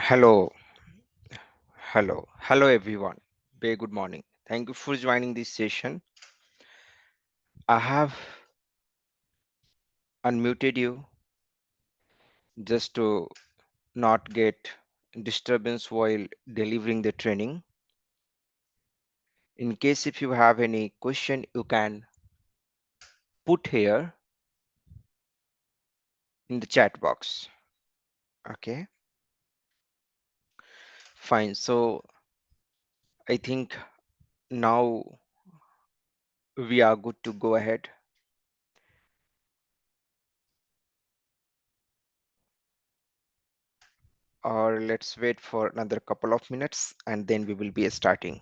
Hello, hello everyone. Very good morning. Thank you for joining this session. I have unmuted you just to not get disturbance while delivering the training. In case if you have any question, you can put here in the chat box. Okay, fine. So I think now we are good to go ahead. Or let's wait for another couple of minutes and then we will be starting.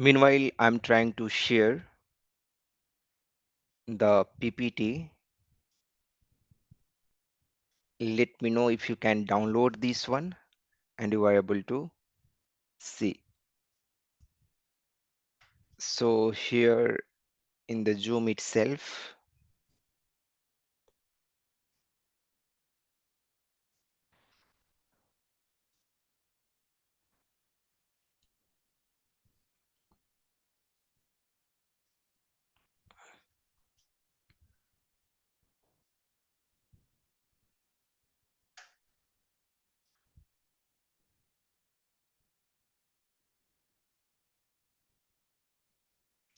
Meanwhile, I'm trying to share the PPT. Let me know if you can download this one and you are able to see. So here in the Zoom itself,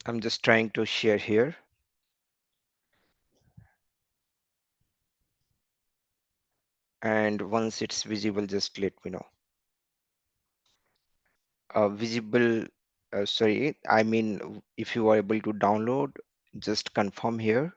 I'm just trying to share here. And once it's visible, just let me know. Visible, sorry, I mean, if you are able to download, just confirm here.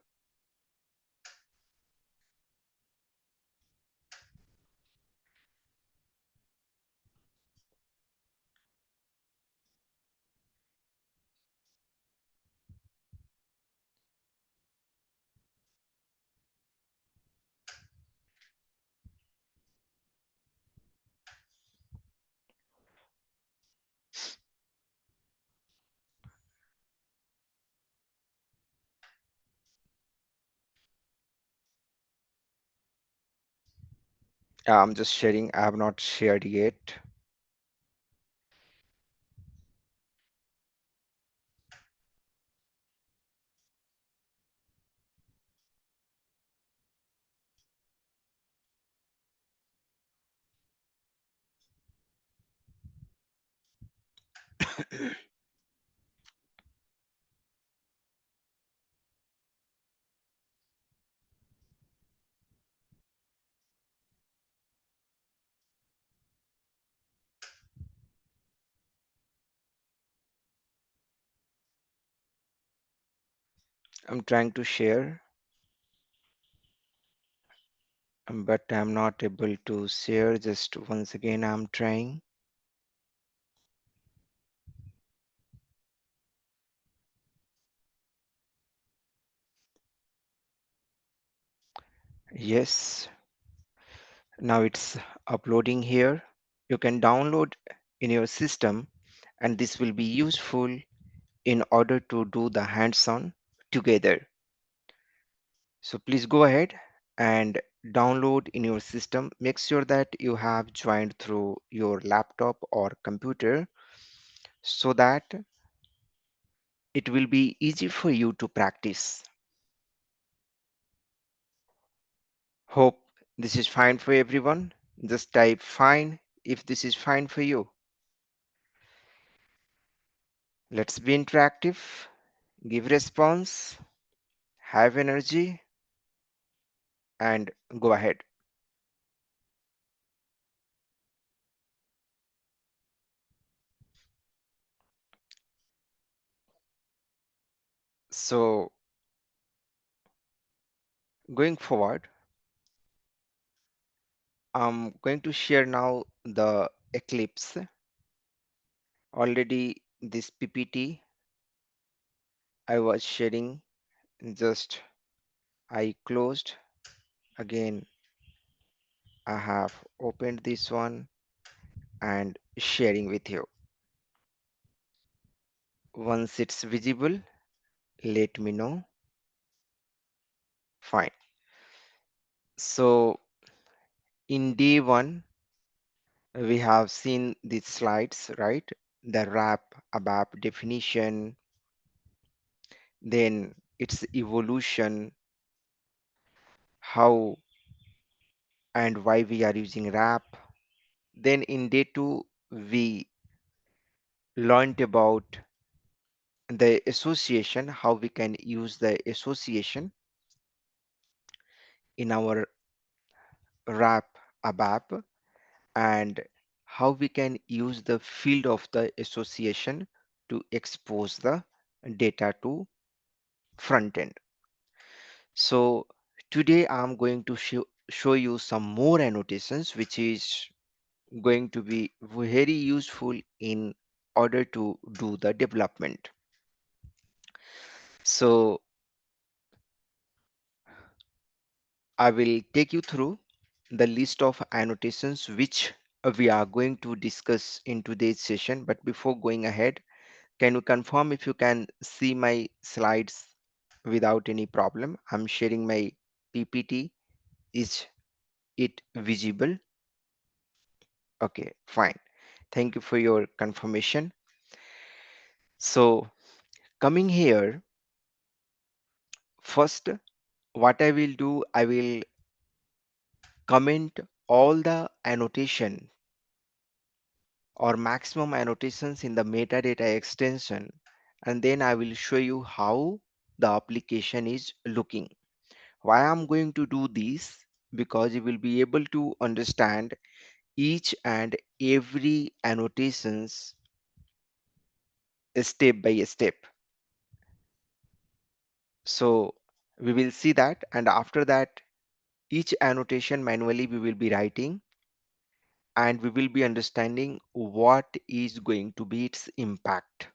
I'm just sharing, I have not shared yet. I'm trying to share, but I'm not able to share. Just once again, I'm trying. Yes, now it's uploading here. You can download in your system, and this will be useful in order to do the hands-on together. So please go ahead and download in your system. Make sure that you have joined through your laptop or computer so that it will be easy for you to practice. Hope this is fine for everyone. Just type fine if this is fine for you. Let's be interactive, give response, have energy, and go ahead. So going forward, I'm going to share now the Eclipse. Already this PPT I was sharing, just I closed. Again, I have opened this one and sharing with you. Once it's visible, let me know. Fine. So in day one, we have seen these slides, right? The wrap, ABAP definition, then its evolution, how and why we are using wrap. Then in day two, we learned about the association, how we can use the association in our wrap ABAP, and how we can use the field of the association to expose the data to front end. So today I'm going to show you some more annotations which is going to be very useful in order to do the development. So I will take you through the list of annotations which we are going to discuss in today's session. But before going ahead, can you confirm if you can see my slides without any problem? I'm sharing my PPT. Is it visible? Okay, fine. Thank you for your confirmation. So coming here, first, what I will do, I will comment all the annotation or maximum annotations in the metadata extension, and then I will show you how the application is looking. Why I'm going to do this? Because you will be able to understand each and every annotations step by step. So we will see that, and after that each annotation manually we will be writing, and we will be understanding what is going to be its impact.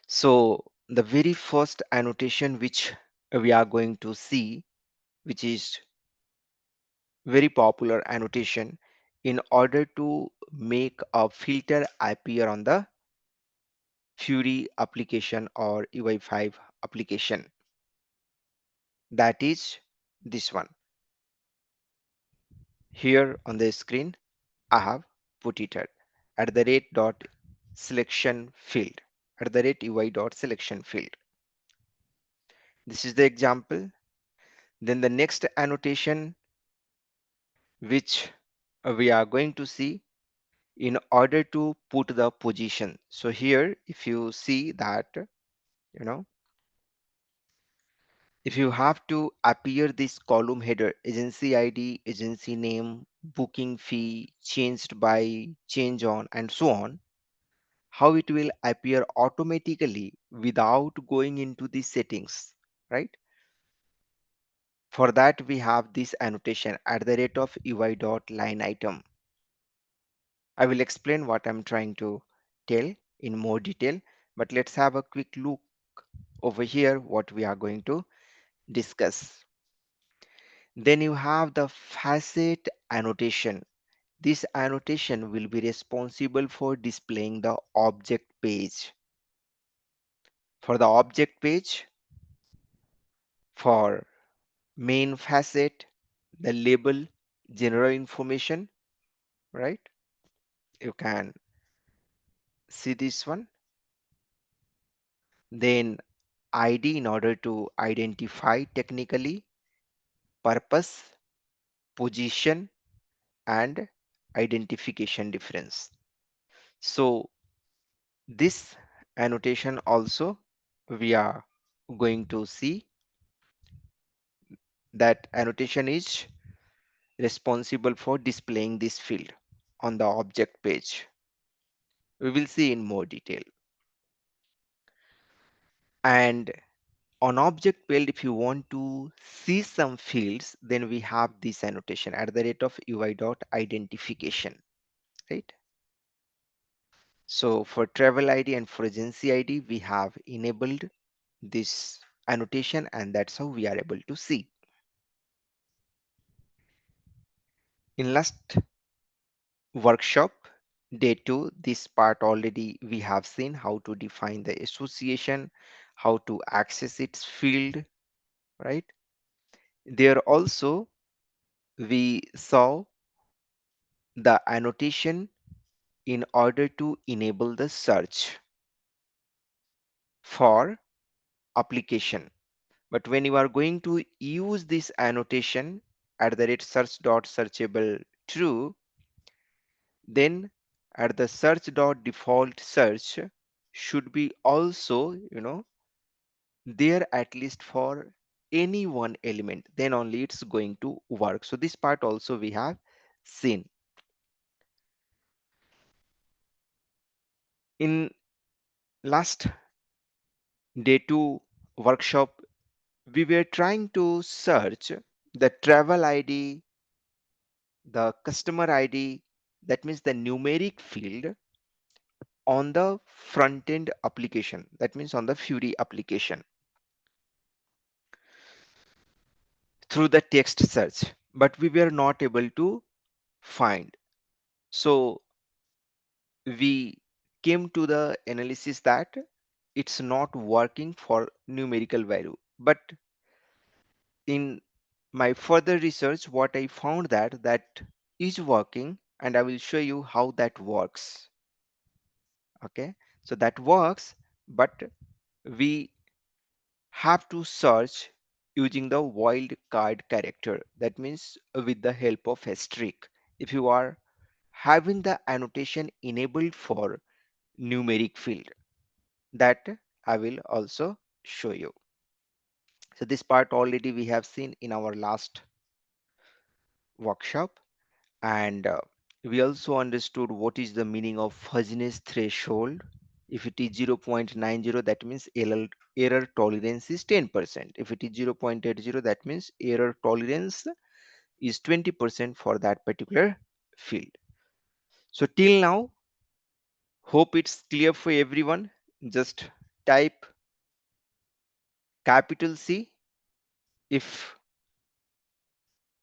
So the very first annotation which we are going to see, which is very popular annotation in order to make a filter appear on the Fury application or UI5 application. That is this one. Here on the screen, I have put it at the rate dot selection field, at the rate UI dot selection field. This is the example. Then the next annotation which we are going to see in order to put the position. So here, if you see that, you know, if you have to appear this column header, agency ID, agency name, booking fee, changed by, change on, and so on, how it will appear automatically without going into the settings, right? For that, we have this annotation at the rate of UI dot line item. I will explain what I'm trying to tell in more detail, but let's have a quick look over here what we are going to discuss. Then you have the facet annotation. This annotation will be responsible for displaying the object page. For the object page, for main facet, the label, general information, right? You can see this one. Then ID in order to identify technically, purpose, position, and identification difference. So this annotation also we are going to see that annotation is responsible for displaying this field on the object page. We will see in more detail. And on object field, if you want to see some fields, then we have this annotation at the rate of UI dot identification, right? So for travel ID and for agency ID, we have enabled this annotation, and that's how we are able to see. In last workshop, day 2, this part already we have seen how to define the association, how to access its field, right? There also we saw the annotation in order to enable the search for application. But when you are going to use this annotation at the rate search dot searchable true, then at the search dot default search should be also, there at least for any one element, then only it's going to work. So this part also we have seen. In last day 2 workshop, we were trying to search the travel ID, the customer ID, that means the numeric field on the front end application, that means on the Fury application through the text search, but we were not able to find. So we came to the analysis that it's not working for numerical value. But in my further research, what I found that is working, and I will show you how that works. Okay, so that works, but we have to search using the wildcard character. That means with the help of asterisk. If you are having the annotation enabled for numeric field, that I will also show you. So this part already we have seen in our last workshop, and we also understood what is the meaning of fuzziness threshold. If it is 0.90, that means error tolerance is 10%. If it is 0.80, that means error tolerance is 20% for that particular field. So till now, hope it's clear for everyone. Just type capital C if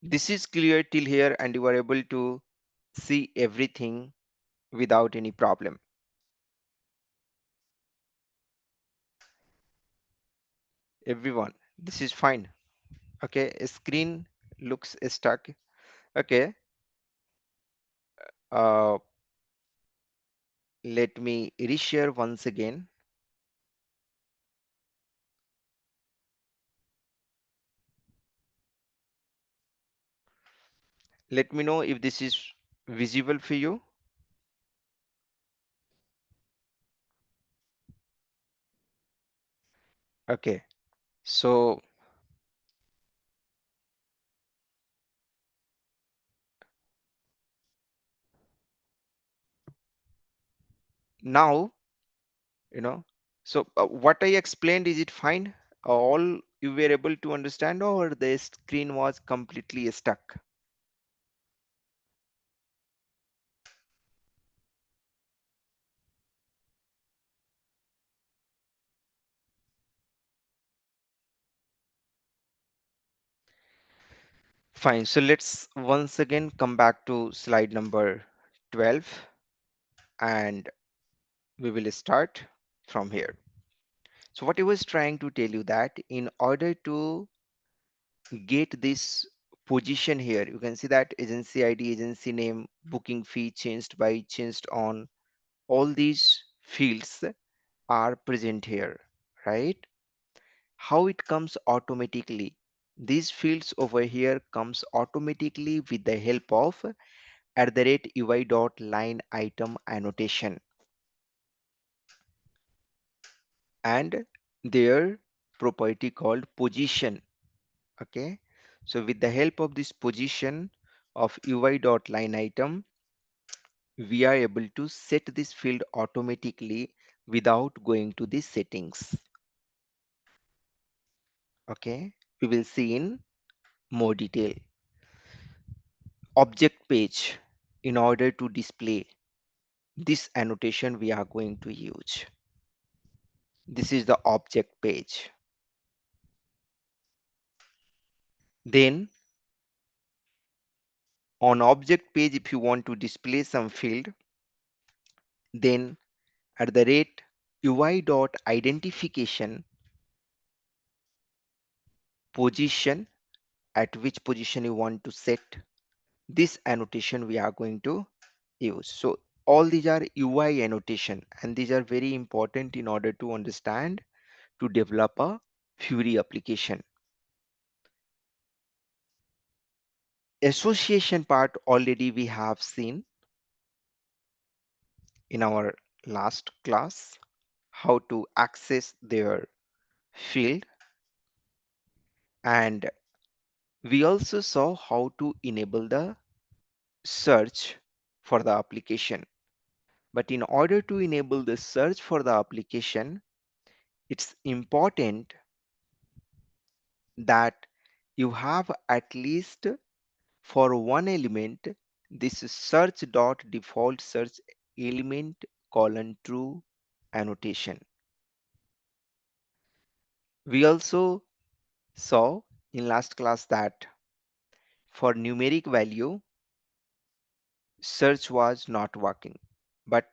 this is clear till here and you are able to see everything without any problem. Everyone, this is fine. Okay, screen looks stuck. Okay, uh, let me reshare once again. Let me know if this is visible for you. Okay, so now, so what I explained, is it fine? All you were able to understand, or the screen was completely stuck? Fine. So let's once again come back to slide number 12 and we will start from here. So what I was trying to tell you that in order to get this position here, you can see that agency ID, agency name, booking fee changed by, changed on, all these fields are present here, right? How it comes automatically? These fields over here comes automatically with the help of @UI.line item annotation and their property called position. Okay, so with the help of this position of UI.line item, we are able to set this field automatically without going to the settings. Okay, we will see in more detail. Object page, in order to display this annotation we are going to use. This is the object page. Then on object page, if you want to display some field, then @UI.identification position, at which position you want to set this annotation we are going to use. So all these are UI annotation and these are very important in order to understand, to develop a Fury application. Association part already we have seen in our last class, how to access their field, and we also saw how to enable the search for the application. But in order to enable the search for the application, it's important that you have at least for one element this search dot default search element colon true annotation. We also saw in last class that for numeric value search was not working, but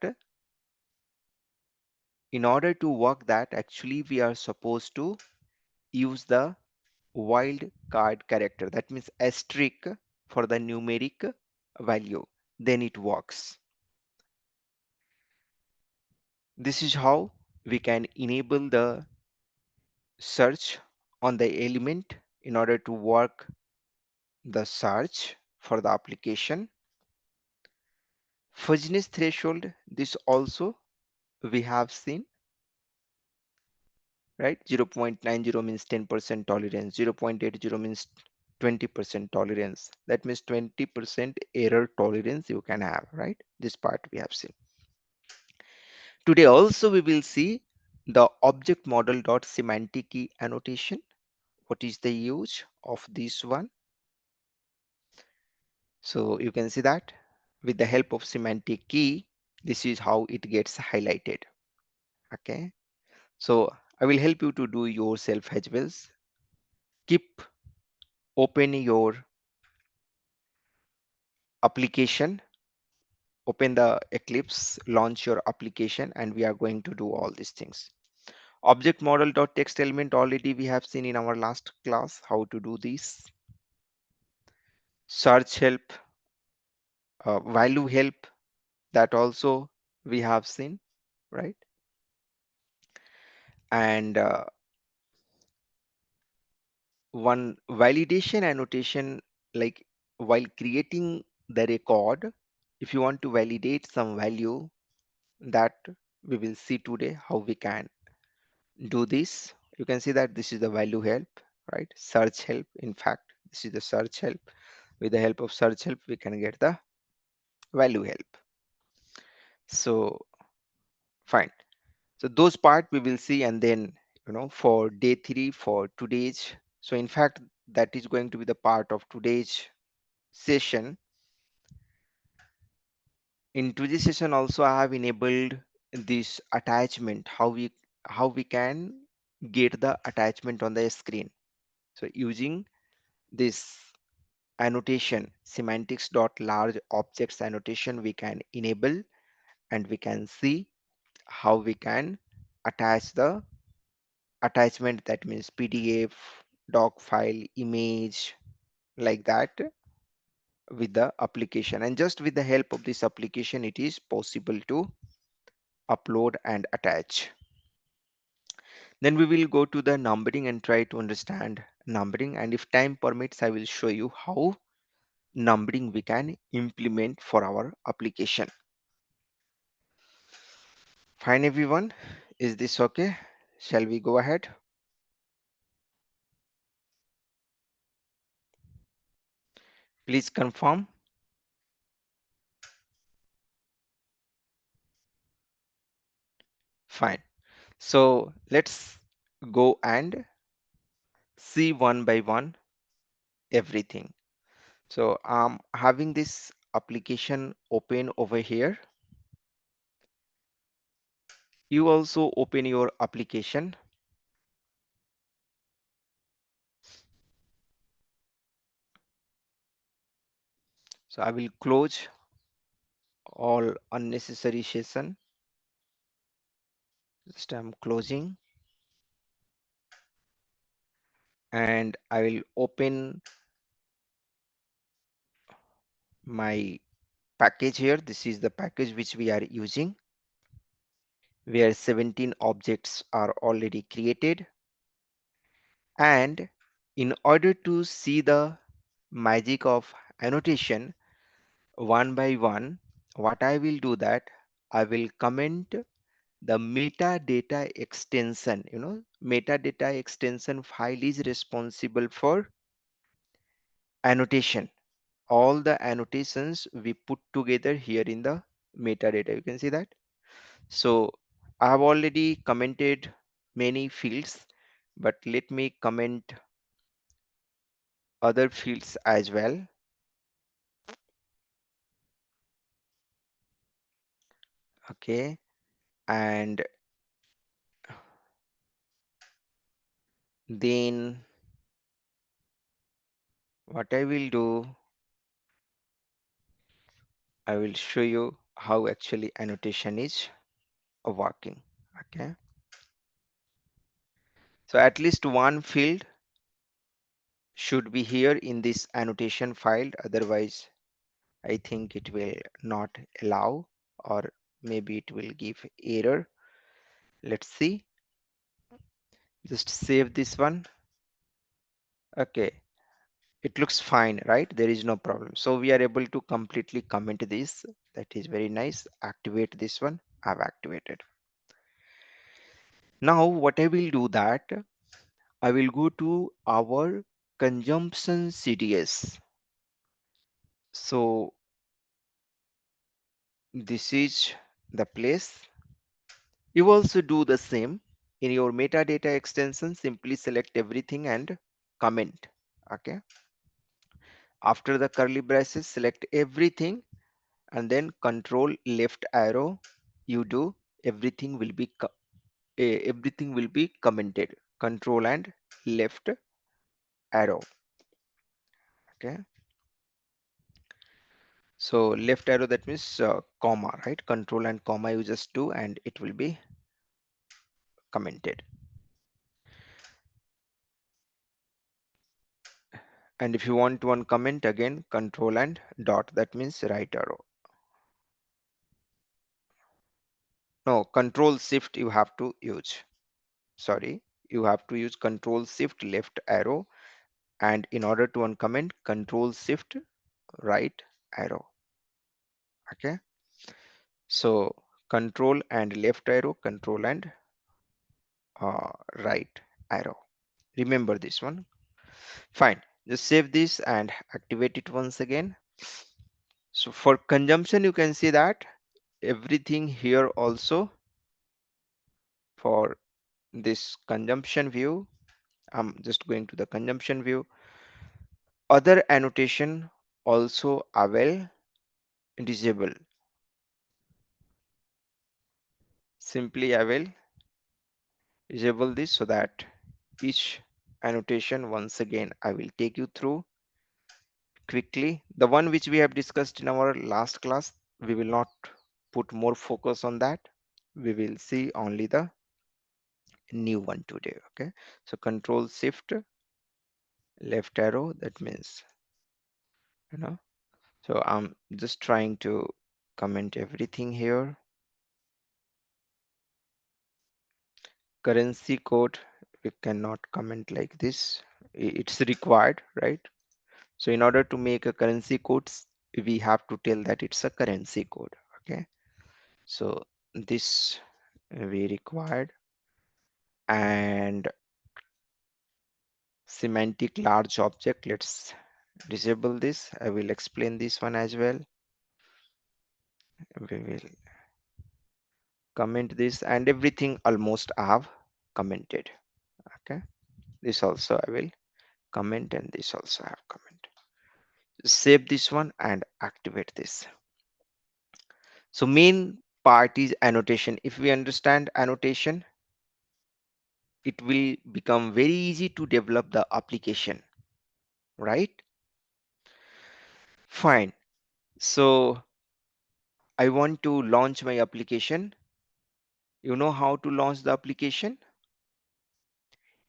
in order to work that, actually we are supposed to use the wild card character, that means asterisk for the numeric value, then it works. This is how we can enable the search on the element in order to work the search for the application. Fuzziness threshold, this also we have seen, right? 0.90 means 10% tolerance, 0.80 means 20% tolerance. That means 20% error tolerance you can have, right? This part we have seen. Today also we will see the object model dot semantic key annotation. What is the use of this one? So you can see that with the help of semantic key, this is how it gets highlighted. Okay. So I will help you to do yourself as well. Keep open your application, open the Eclipse, launch your application, and we are going to do all these things. Object model.text element, already we have seen in our last class how to do this. Search help, value help, that also we have seen, right? And one validation annotation, like while creating the record, if you want to validate some value, that we will see today how we can do this. You can see that this is the value help, right? Search help, in fact this is the search help. With the help of search help we can get the value help. So fine, so those part we will see, and then for day 3 for today's, so in fact that is going to be the part of today's session. In today's session also I have enabled this attachment, how we can get the attachment on the screen. So using this annotation, semantics dot large objects annotation we can enable, and we can see how we can attach the attachment, that means PDF, doc file, image, like that, with the application. And just with the help of this application it is possible to upload and attach. Then we will go to the numbering and try to understand numbering, and if time permits I will show you how numbering we can implement for our application. Fine everyone, is this okay? Shall we go ahead? Please confirm. Fine. So let's go and see one by one everything. So I'm having this application open over here. You also open your application. So I will close all unnecessary session. Just I'm closing, and I will open my package here. This is the package which we are using, where 17 objects are already created. And in order to see the magic of annotation one by one, what I will do that I will comment the metadata extension. Metadata extension file is responsible for annotation. All the annotations we put together here in the metadata, you can see that. So I have already commented many fields, but let me comment other fields as well. Okay, and then what I will do, I will show you how actually annotation is working. Okay, so at least one field should be here in this annotation file, otherwise I think it will not allow, or maybe it will give error. Let's see. Just save this one. Okay, it looks fine, right? There is no problem. So we are able to completely comment this. That is very nice. Activate this one. I've activated. Now what I will do that I will go to our consumption CDS. So this is the place. You also do the same in your metadata extension. Simply select everything and comment. Okay. After the curly braces, select everything and then control left arrow. You do everything will be everything will be commented. Control and left arrow. Okay. So left arrow, that means comma, right? Control and comma you just do and it will be commented. And if you want to uncomment, again control and dot, that means right arrow. No, control shift you have to use. Sorry, you have to use control shift left arrow, and in order to uncomment, control shift right arrow. Okay. So control and left arrow, control and right arrow. Remember this one. Fine. Just save this and activate it once again. So for consumption, you can see that everything here also for this consumption view. I'm just going to the consumption view. Other annotation also I will disable. Simply I will disable this so that each annotation, once again I will take you through quickly. The one which we have discussed in our last class, we will not put more focus on that. We will see only the new one today. Okay, so control shift left arrow, that means, you know, so I'm just trying to comment everything here. Currency code, we cannot comment like this. It's required, right? So in order to make a currency codes, we have to tell that it's a currency code. Okay, so this we required. And semantic large object, let's disable this. I will explain this one as well. We will comment this, and everything almost I have commented. Okay, this also I will comment, and this also I have comment. Save this one and activate this. So main part is annotation. If we understand annotation, it will become very easy to develop the application, right? Fine. So I want to launch my application. You know how to launch the application?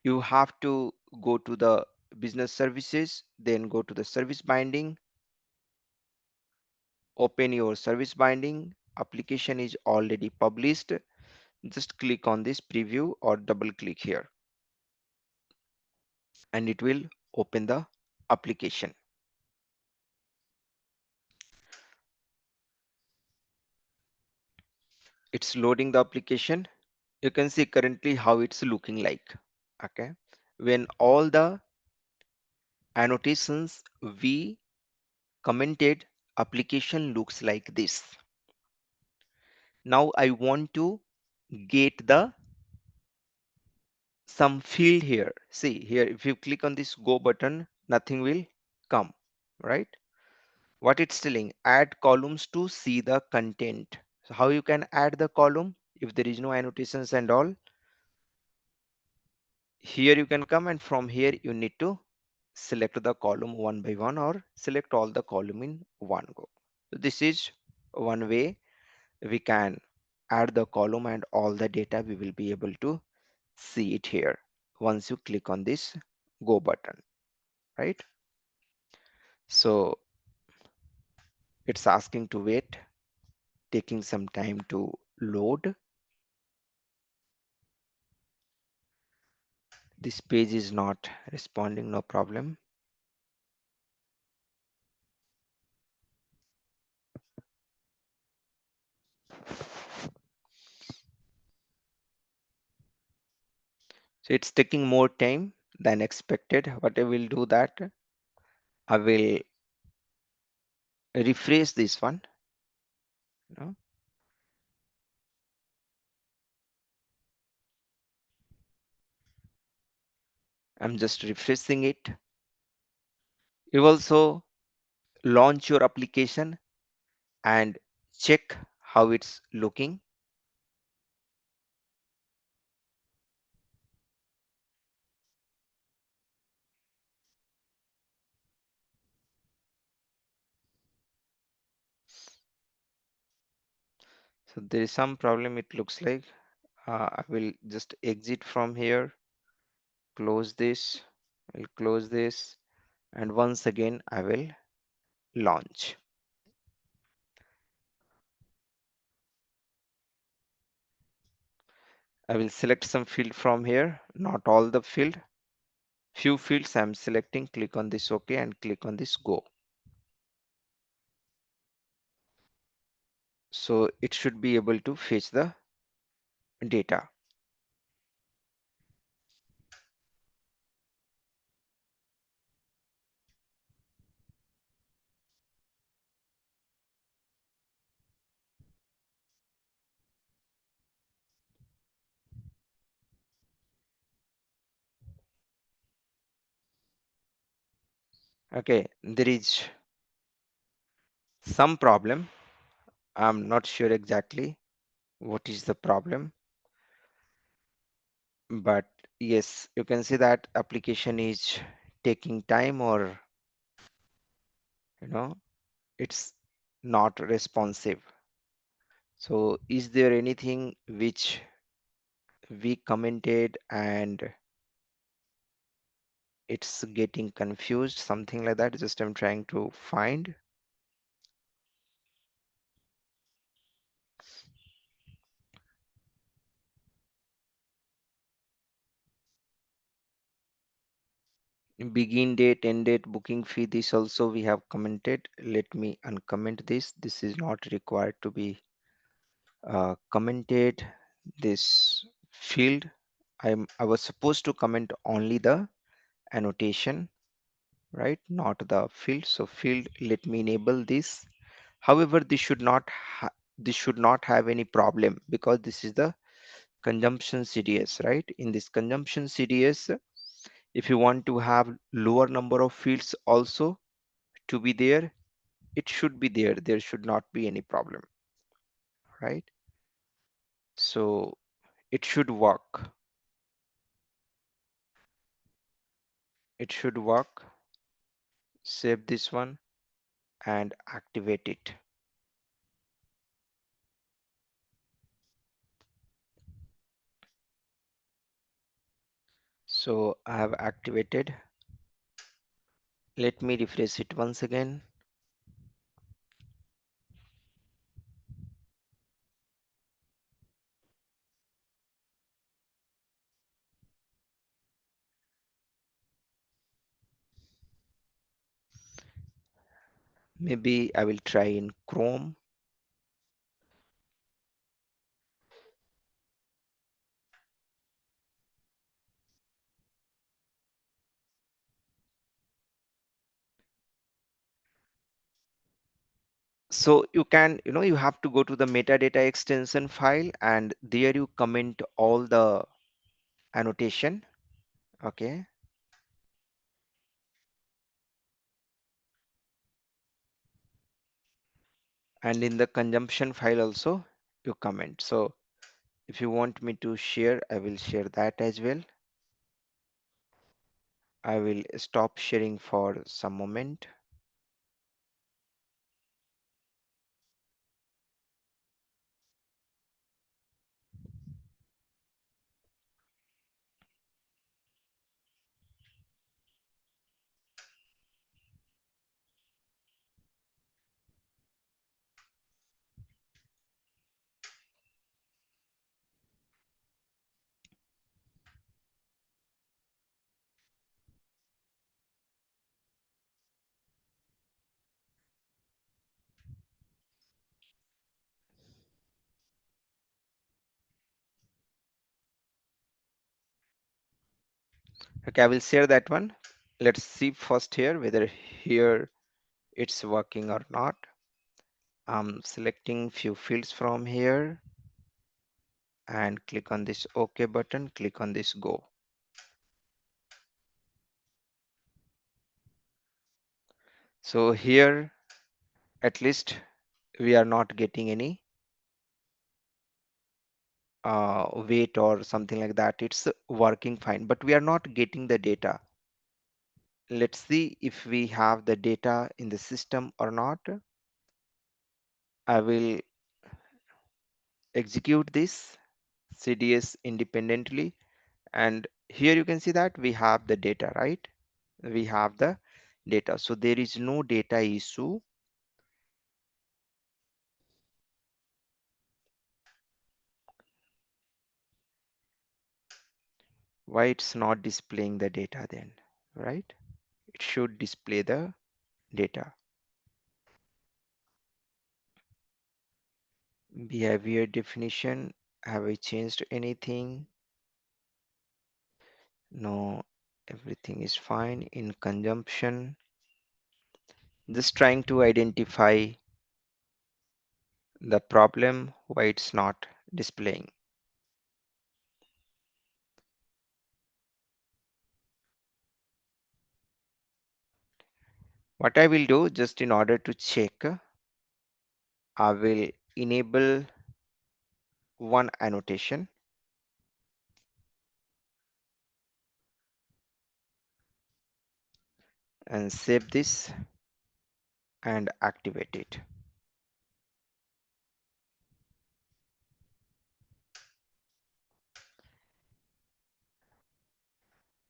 You have to go to the business services, then go to the service binding, open your service binding. Application is already published. Just click on this preview or double click here, and it will open the application. It's loading the application. You can see currently how it's looking like. Okay, when all the annotations we commented, application looks like this. Now I want to get the some field here. See here, if you click on this go button, nothing will come, right? What it's telling, add columns to see the content. So how you can add the column if there is no annotations and all? Here you can come, and from here you need to select the column one by one or select all the column in one go. So this is one way we can add the column, and all the data we will be able to see it here once you click on this go button, right? So it's asking to wait, taking some time to load. This page is not responding, no problem. So it's taking more time than expected. What I will do that, I will refresh this one. No? I'm just refreshing it. You also launch your application and check how it's looking. So there is some problem, it looks like. I will just exit from here, close this, I'll close this, and once again I will launch. I will select some field from here, not all the field. Few fields I'm selecting, click on this OK and click on this Go. So it should be able to fetch the data. Okay, there is some problem. I'm not sure exactly what is the problem, but yes, you can see that application is taking time, or you know, it's not responsive. So is there anything which we commented and it's getting confused, something like that? Just I'm trying to find. Begin date, end date, booking fee, this also we have commented. Let me uncomment this. This is not required to be commented. This field, I was supposed to comment only the annotation, right? Not the field. So field, let me enable this. However, this should not have any problem because this is the consumption CDS, right? In this consumption CDS, if you want to have lower number of fields also to be there, it should be there. There should not be any problem, right? So it should work. It should work. Save this one and activate it. So I have activated. Let me refresh it once again. Maybe I will try in Chrome. So you can, you have to go to the metadata extension file and there you comment all the annotation. Okay. And in the consumption file also you comment. So if you want me to share, I will share that as well. I will stop sharing for some moment. Okay, I will share that one. Let's see first here whether here it's working or not. I'm selecting few fields from here and click on this OK button, click on this go. So here at least we are not getting any weight or something like that. It's working fine, but we are not getting the data. Let's see if we have the data in the system or not. I will execute this CDS independently, and here you can see that we have the data, right? We have the data, so there is no data issue. Why it's not displaying the data then, right? It should display the data. Behavior definition, have I changed anything? No, everything is fine. In consumption, just trying to identify the problem, why it's not displaying. What I will do, just in order to check, I will enable one annotation and save this. and activate it.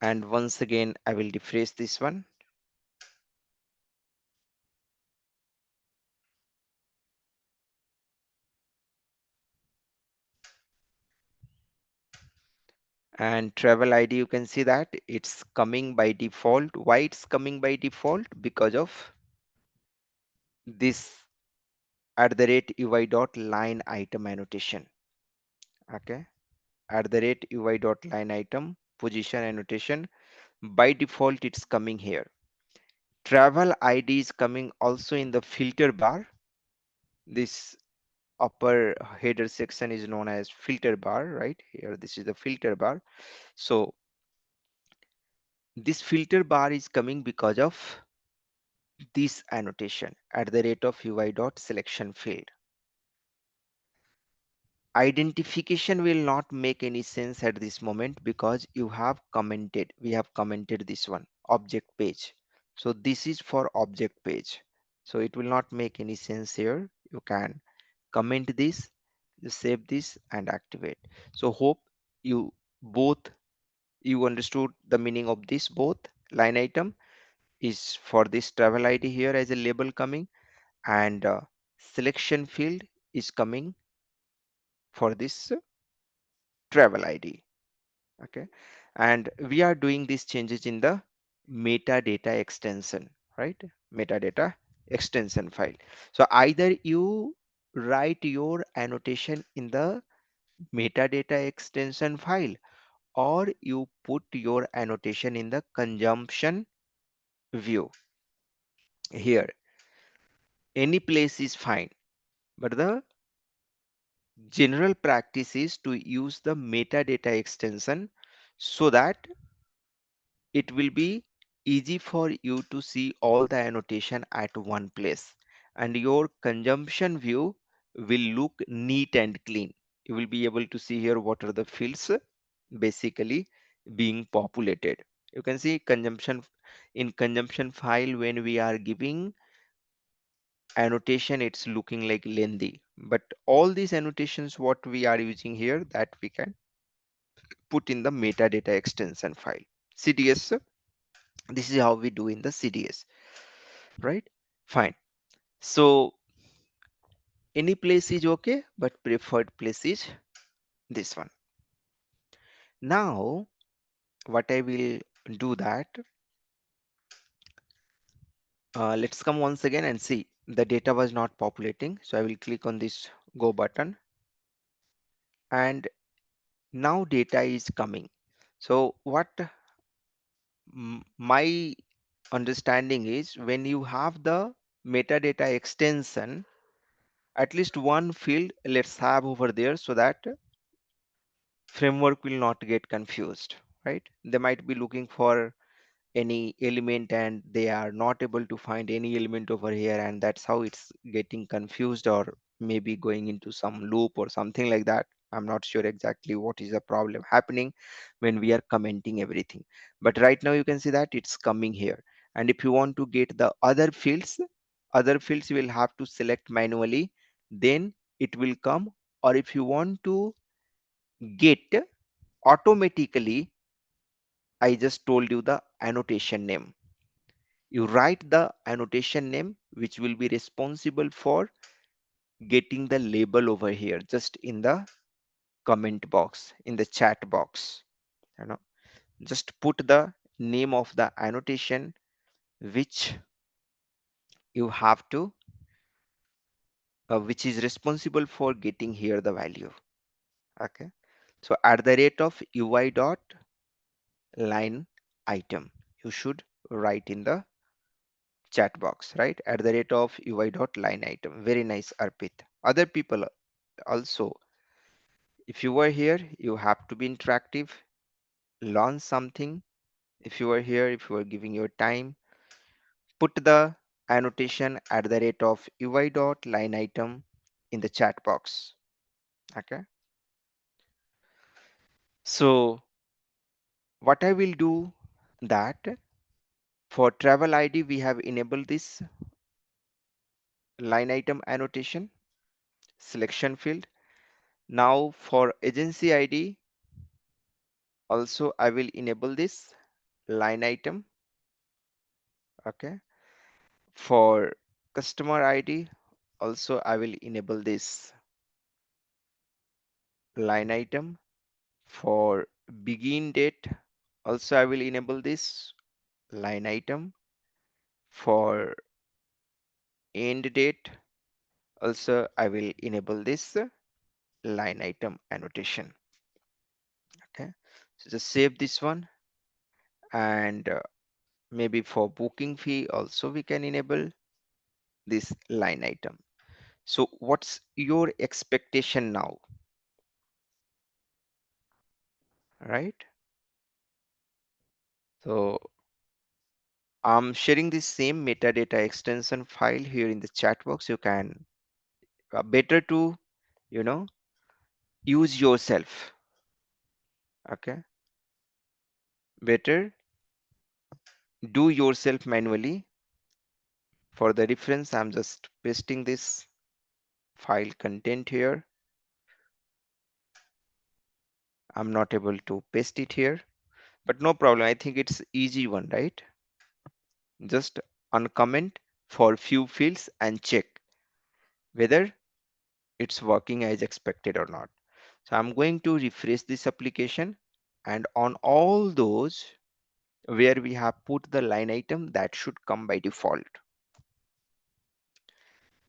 And once again, I will refresh this one. And travel ID, you can see that it's coming by default. Why it's coming by default? Because of this @UI dot line item annotation. Okay, @UI dot line item position annotation. By default, it's coming here. Travel ID is coming also in the filter bar. This upper header section is known as filter bar, right? Here, this is the filter bar. So this filter bar is coming because of this annotation @UI dot selection field. Identification will not make any sense at this moment because we have commented this one, object page. So this is for object page. So it will not make any sense here. You can comment this, you save this and activate. So hope you both you understood the meaning of this. Both line item is for this travel ID here as a label coming, and selection field is coming for this travel ID. Okay, and we are doing these changes in the metadata extension, right? Metadata extension file. So either you write your annotation in the metadata extension file, or you put your annotation in the consumption view. Here any place is fine, but the general practice is to use the metadata extension so that it will be easy for you to see all the annotation at one place, and your consumption view will look neat and clean. You will be able to see here what are the fields basically being populated. You can see consumption in consumption file. When we are giving annotation, it's looking like lengthy, but all these annotations what we are using here, that we can put in the metadata extension file, CDS. This is how we do in the CDS, right? Fine. So any place is okay, but preferred place is this one. Now what I will do that, let's come once again and see the data was not populating. So I will click on this go button, and now data is coming. So what my understanding is, when you have the metadata extension, at least one field let's have over there so that framework will not get confused, right? They might be looking for any element and they are not able to find any element over here, and that's how it's getting confused, or maybe going into some loop or something like that. I'm not sure exactly what is the problem happening when we are commenting everything, but right now you can see that it's coming here. And if you want to get the other fields you will have to select manually, then it will come. Or if you want to get automatically, I just told you the annotation name. You write the annotation name which will be responsible for getting the label over here, just in the comment box, in the chat box. You know, just put the name of the annotation which you have to, which is responsible for getting here the value. Okay. So @UI dot line item, you should write in the chat box, right? @UI dot line item. Very nice, Arpit. Other people also, if you were here, you have to be interactive, learn something. If you are here, if you are giving your time, put the annotation @UI dot line item in the chat box. Okay. So what I will do that, for travel ID we have enabled this line item annotation, selection field. Now for agency ID, also I will enable this line item. Okay. For customer ID, also I will enable this line item. For begin date, also I will enable this line item. For end date, also I will enable this line item annotation. Okay, so just save this one, and maybe for booking fee also we can enable this line item. So what's your expectation now, right? So I'm sharing this same metadata extension file here in the chat box. You can better to, you know, use yourself. Okay, better do yourself manually. For the reference, I'm just pasting this file content here. I'm not able to paste it here, but no problem. I think it's easy one, right? Just uncomment for few fields and check whether it's working as expected or not. So I'm going to refresh this application, and on all those where we have put the line item, that should come by default.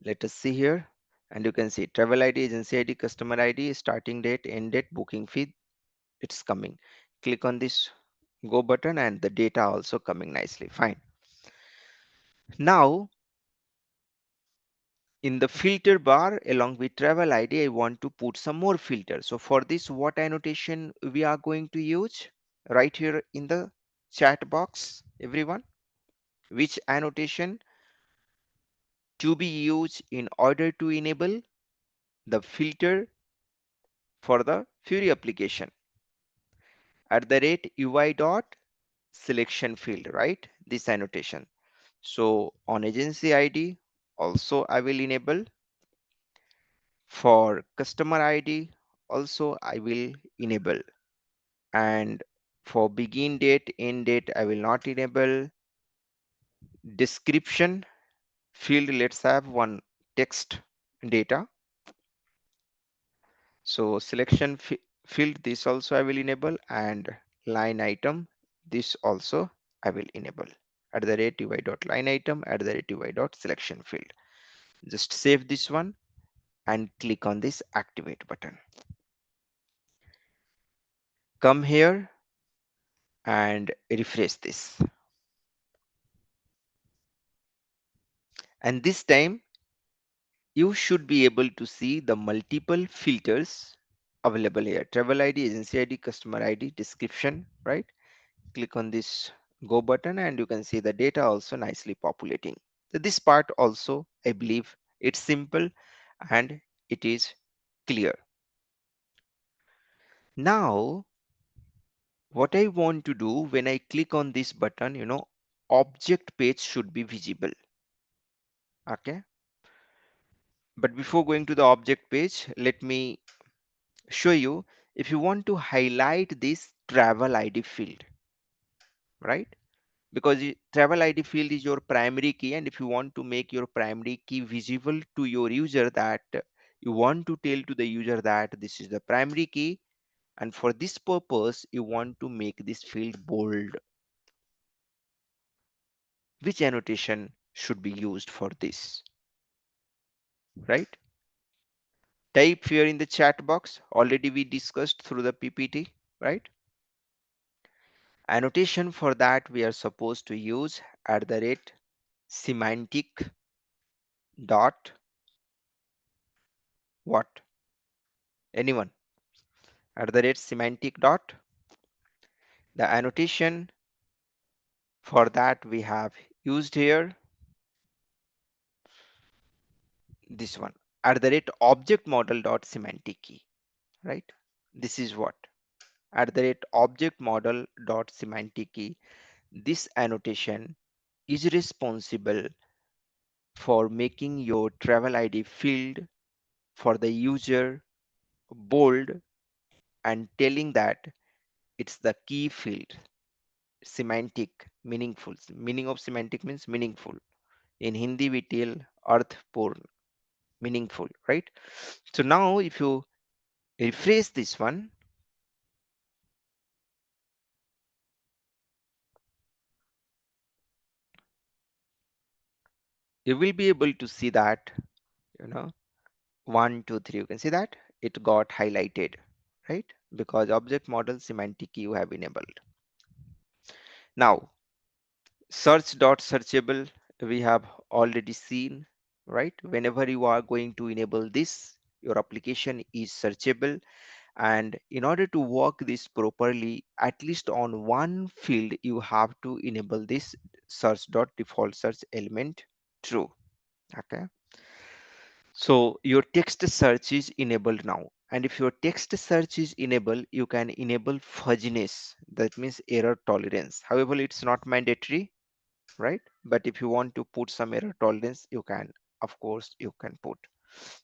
Let us see here, and you can see travel ID, agency ID, customer ID, starting date, end date, booking fee, it's coming. Click on this go button and the data also coming nicely. Fine. Now in the filter bar along with travel ID, I want to put some more filters. So for this, what annotation we are going to use? Right here in the chat box, everyone. Which annotation to be used in order to enable the filter for the Fury application? At the rate UI dot selection field, right? This annotation. So on agency ID, also I will enable. For customer ID, also I will enable. And for begin date, end date, I will not enable. Description field, let's have one text data. So selection field, this also I will enable, and line item, this also I will enable. At the rate UI dot line item, at the rate UI dot selection field. Just save this one and click on this activate button. Come here and refresh this. And this time you should be able to see the multiple filters available here: travel ID, agency ID, customer ID, description, right? Click on this go button and you can see the data also nicely populating. So this part also, I believe it's simple and it is clear. Now what I want to do, when I click on this button, object page should be visible. Okay, but before going to the object page, let me show you. If you want to highlight this travel ID field, right? Because travel ID field is your primary key, and if you want to make your primary key visible to your user, that you want to tell to the user that this is the primary key, and for this purpose you want to make this field bold. Which annotation should be used for this, right? Type here in the chat box. Already we discussed through the PPT, right? Annotation for that we are supposed to use at the rate semantic dot what? Anyone? At the rate semantic dot. The annotation for that we have used here this one, at the rate object model dot semantic key, right? This is what, at the rate object model dot semantic key. This annotation is responsible for making your travel ID field for the user bold and telling that it's the key field. Semantic, meaningful. Meaning of semantic means meaningful. In Hindi we tell arthpurn, meaningful, right? So now if you refresh this one, you will be able to see that, you know, 1 2 3, you can see that it got highlighted, right? Because object model semantic you have enabled. Now search dot searchable we have already seen, right? Whenever you are going to enable this, your application is searchable, and in order to work this properly, at least on one field you have to enable this search dot default search element true. Okay, so your text search is enabled now, and if your text search is enabled, you can enable fuzziness, that means error tolerance. However, it's not mandatory, right? But if you want to put some error tolerance, you can, of course you can put.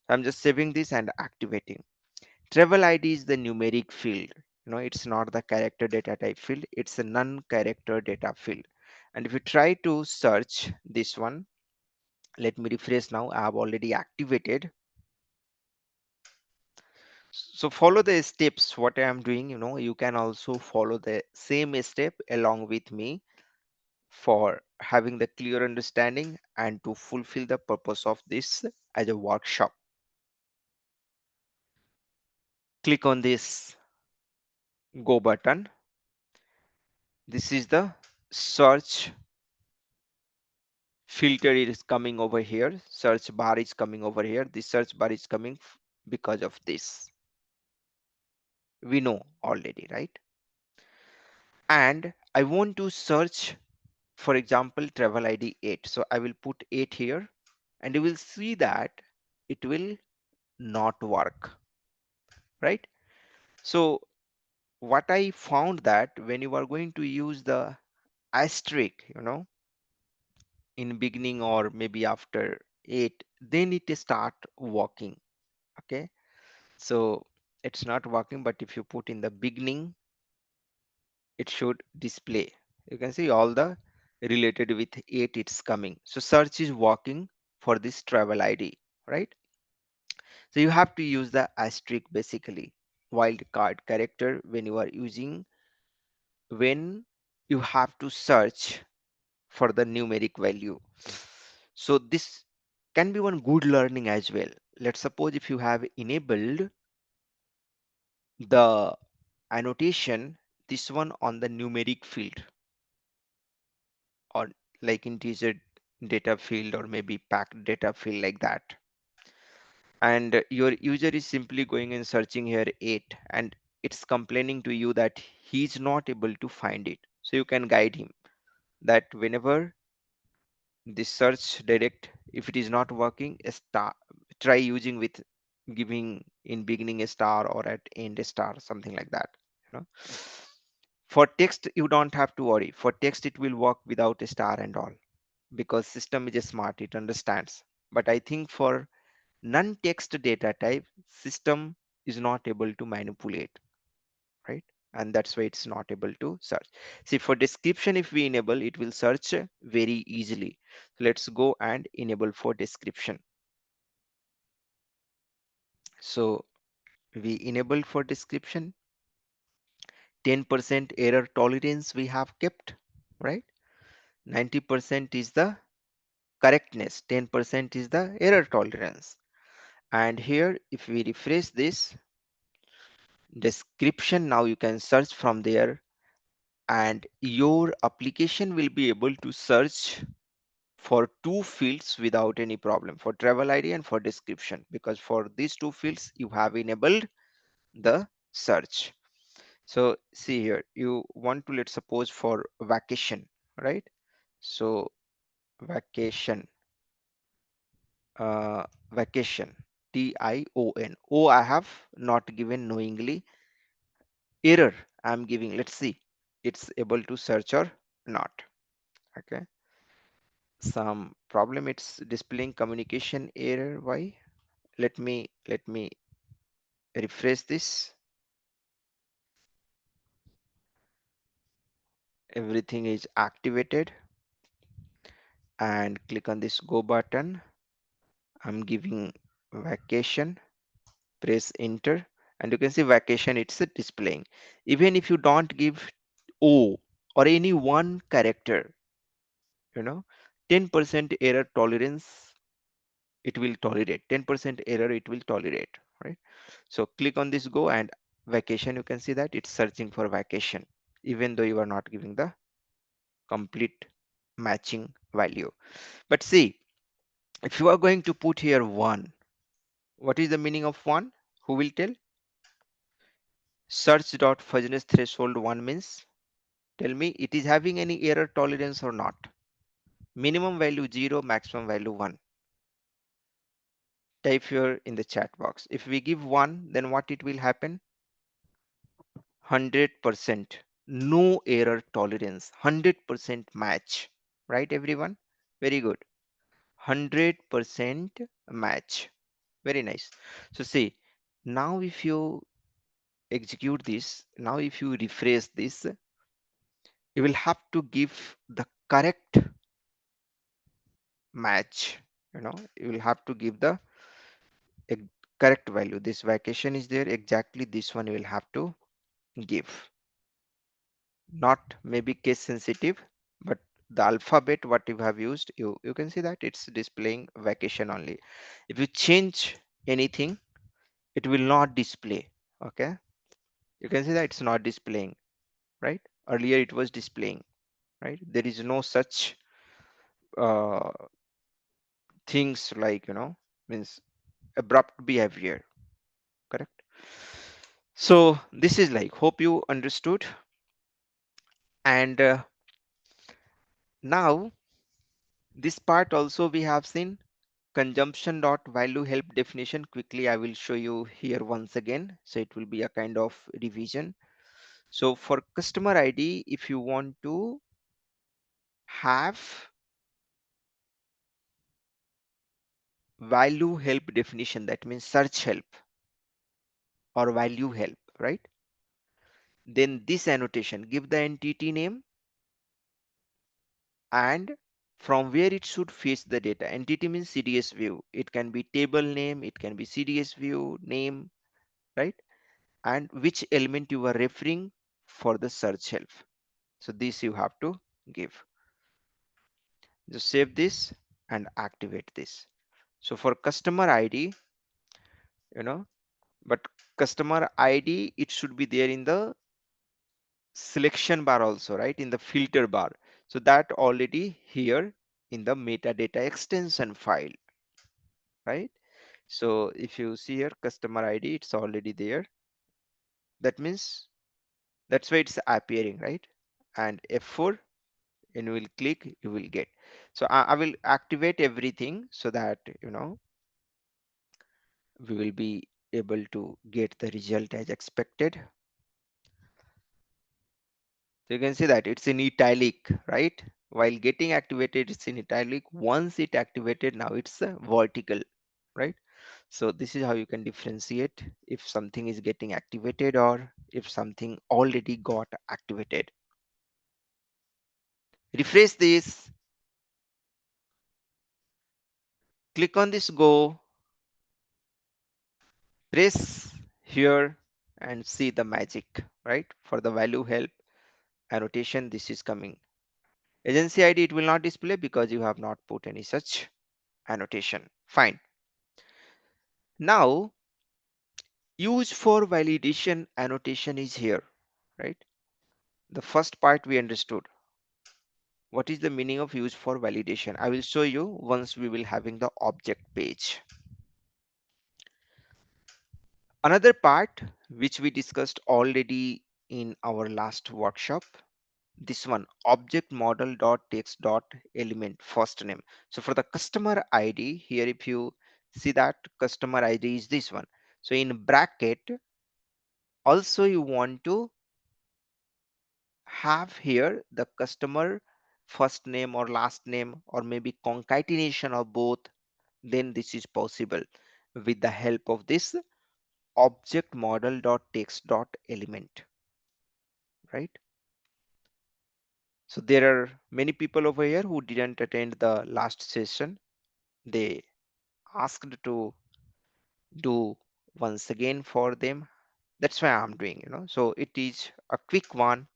I'm just saving this and activating. Travel ID is the numeric field. You know, it's not the character data type field, it's a non-character data field. And if you try to search this one, let me refresh now. I have already activated. So follow the steps what I am doing. You know, you can also follow the same step along with me for having the clear understanding and to fulfill the purpose of this as a workshop. Click on this go button. This is the search filter is coming over here. Search bar is coming over here. This search bar is coming because of this. We know already, right? And I want to search, for example, travel ID 8. So I will put 8 here, and you will see that it will not work, right? So what I found that when you are going to use the asterisk, you know, in beginning or maybe after 8, then it start working. Okay, so it's not working, but if you put in the beginning, it should display. You can see all the related with 8 it's coming. So search is working for this travel ID, right? So you have to use the asterisk, basically wildcard character when you are using, when you have to search for the numeric value. So this can be one good learning as well. Let's suppose if you have enabled the annotation, this one on the numeric field, or like integer data field or maybe packed data field like that, and your user is simply going and searching here 8, and it's complaining to you that he's not able to find it. So you can guide him that whenever this search direct, if it is not working, a star, try using with giving in beginning a star or at end a star, something like that, you know. For text you don't have to worry. For text it will work without a star and all, because system is smart, it understands. But I think for non-text data type, system is not able to manipulate, right? And that's why it's not able to search. See, for description, if we enable, it will search very easily. Let's go and enable for description. So we enable for description. 10% error tolerance we have kept, right? 90% is the correctness, 10% is the error tolerance. And here if we refresh this description, now you can search from there, and your application will be able to search for two fields without any problem, for travel ID and for description, because for these two fields you have enabled the search. So see here, you want to, let's suppose for vacation, right? So vacation, vacation, Tion. Oh, I have not given knowingly. Error I'm giving. Let's see, it's able to search or not. Okay. some problem. It's displaying communication error. Why? Let me refresh this. Everything is activated and click on this go button. I'm giving vacation, press enter, and you can see vacation, it's displaying. Even if you don't give O or any one character, you know, 10% error tolerance, it will tolerate. 10% error, it will tolerate, right? So click on this go and vacation, you can see that it's searching for vacation, even though you are not giving the complete matching value. But see, if you are going to put here one, what is the meaning of one? Who will tell? Search.fuzziness threshold 1 means, tell me, it is having any error tolerance or not? Minimum value 0, maximum value 1. Type here in the chat box. If we give 1, then what it will happen? 100%. No error tolerance. 100% match. Right, everyone? Very good. 100% match. Very nice. So see, now if you execute this, now if you refresh this, you will have to give the correct match. You will have to give the correct value. This vacation is there, exactly this one you will have to give. Not maybe case sensitive, but the alphabet what you have used, you can see that it's displaying vacation only. If you change anything, it will not display. Okay, you can see that it's not displaying, right? Earlier it was displaying, right? There is no such uh, things like, means abrupt behavior, correct? So this is like, hope you understood. And now this part also we have seen consumption dot value help definition. Quickly I will show you here once again, so it will be a kind of revision. So for customer ID, if you want to have value help definition, that means search help or value help, right? Then this annotation, give the entity name and from where it should fetch the data. Entity means CDS view. It can be table name, it can be CDS view name, right? And which element you are referring for the search help. So this you have to give. Just save this and activate this. So for customer ID, you know, but customer ID, it should be there in the selection bar also, right? In the filter bar. So that already here in the metadata extension file, right? So if you see here customer ID, it's already there. That means that's why it's appearing, right? And F4, and you will click, you will get. So I will activate everything so that we will be able to get the result as expected. So you can see that it's in italic, right? While getting activated, it's in italic. Once it activated, now it's vertical, right? So this is how you can differentiate if something is getting activated or if something already got activated. Refresh this, click on this go, press here and see the magic, right? For the value help annotation, this is coming. Agency ID, it will not display because you have not put any such annotation. Fine. Now, use for validation annotation is here, right? The first part we understood. What is the meaning of use for validation? I will show you once we will having the object page. Another part which we discussed already in our last workshop, this one, object model.text.element first name. So for the customer ID here, if you see that customer ID is this one. So in bracket, also you want to have here the customer first name or last name, or maybe concatenation of both, then this is possible with the help of this object model.text.element, right? So there are many people over here who didn't attend the last session. They asked to do once again for them. That's why I'm doing, so it is a quick one.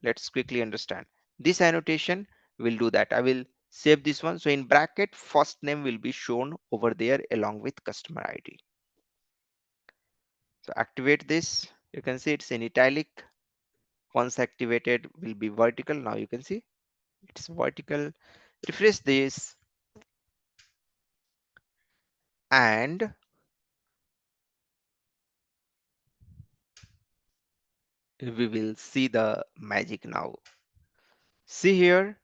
Let's quickly understand this annotation. Will do that. I will save this one. So in bracket, first name will be shown over there along with customer ID. So activate this. You can see it's in italic. Once activated will be vertical. Now you can see it's vertical. Refresh this and we will see the magic now. See here,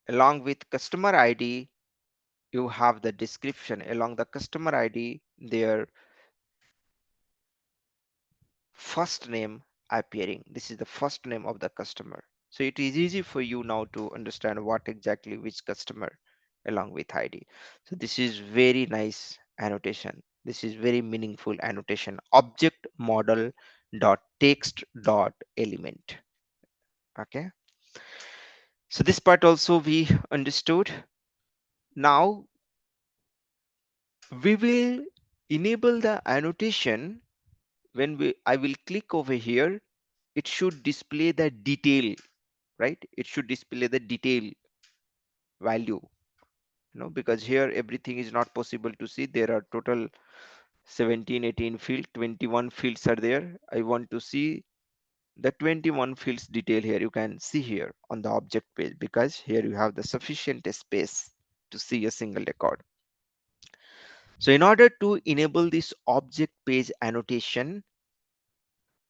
along with customer ID, you have the description. Along the customer ID, their first name appearing. This is the first name of the customer. So it is easy for you now to understand what exactly which customer along with ID. So this is very nice annotation. This is very meaningful annotation. Object model dot text dot element. Okay. So this part also we understood. Now we will enable the annotation. When I will click over here, it should display the detail, right? It should display the detail value, because here everything is not possible to see. There are total 17, 18 field, 21 fields are there. I want to see the 21 fields detail here. You can see here on the object page, because here you have the sufficient space to see a single record. So in order to enable this object page annotation,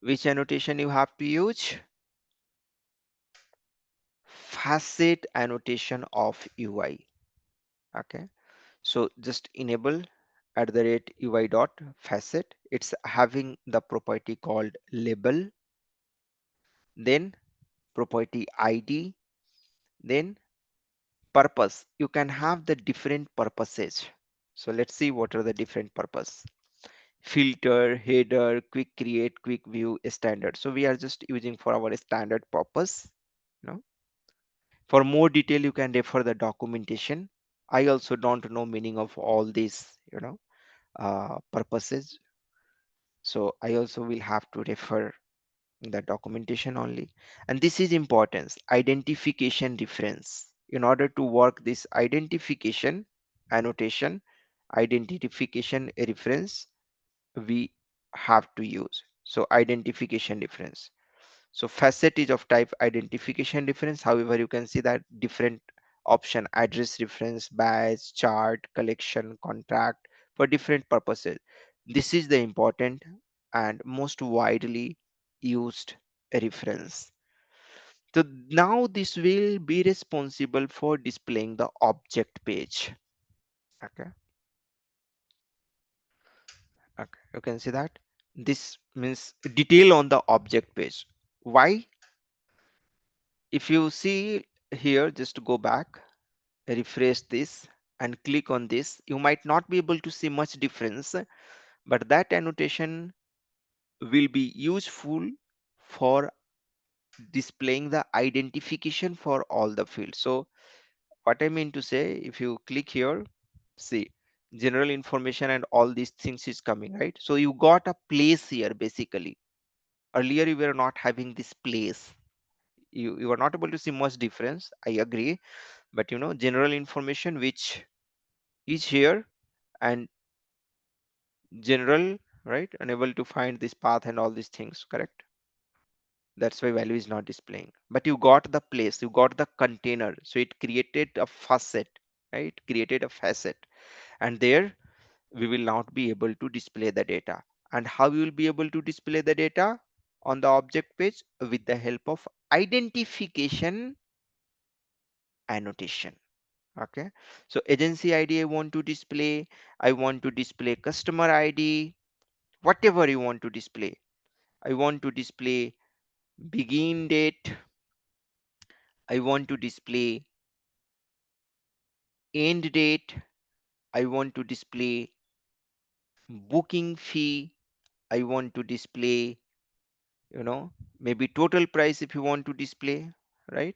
which annotation you have to use? Facet annotation of UI. Okay. So just enable @UI dot facet. It's having the property called label, then property ID, then purpose. You can have the different purposes. So let's see what are the different purpose. Filter, header, quick create, quick view, standard. So we are just using for our standard purpose. For more detail, you can refer the documentation. I also don't know meaning of all these, purposes. So I also will have to refer the documentation only. And this is importance, identification reference. In order to work this identification annotation, identification reference, we have to use. So identification reference. So facet is of type identification reference. However, you can see that different option: address reference, badge, chart, collection, contract, for different purposes. This is the important and most widely used reference. So now this will be responsible for displaying the object page. Okay. Okay. You can see that this means detail on the object page. Why? If you see here, just to go back, refresh this and click on this, you might not be able to see much difference, but that annotation will be useful for displaying the identification for all the fields. So what I mean to say, if you click here, see general information and all these things is coming, right? So you got a place here. Basically, earlier you were not having this place. You are not able to see much difference, I agree, but general information which is here, and general, right, unable to find this path and all these things, correct? That's why value is not displaying, but you got the place, you got the container, so it created a facet, right? Created a facet, and there we will not be able to display the data. And how you will be able to display the data on the object page? With the help of identification annotation. Okay. So agency ID I want to display, I want to display customer ID, whatever you want to display. I want to display begin date, I want to display end date. I want to display booking fee. I want to display, you know, maybe total price if you want to display, right?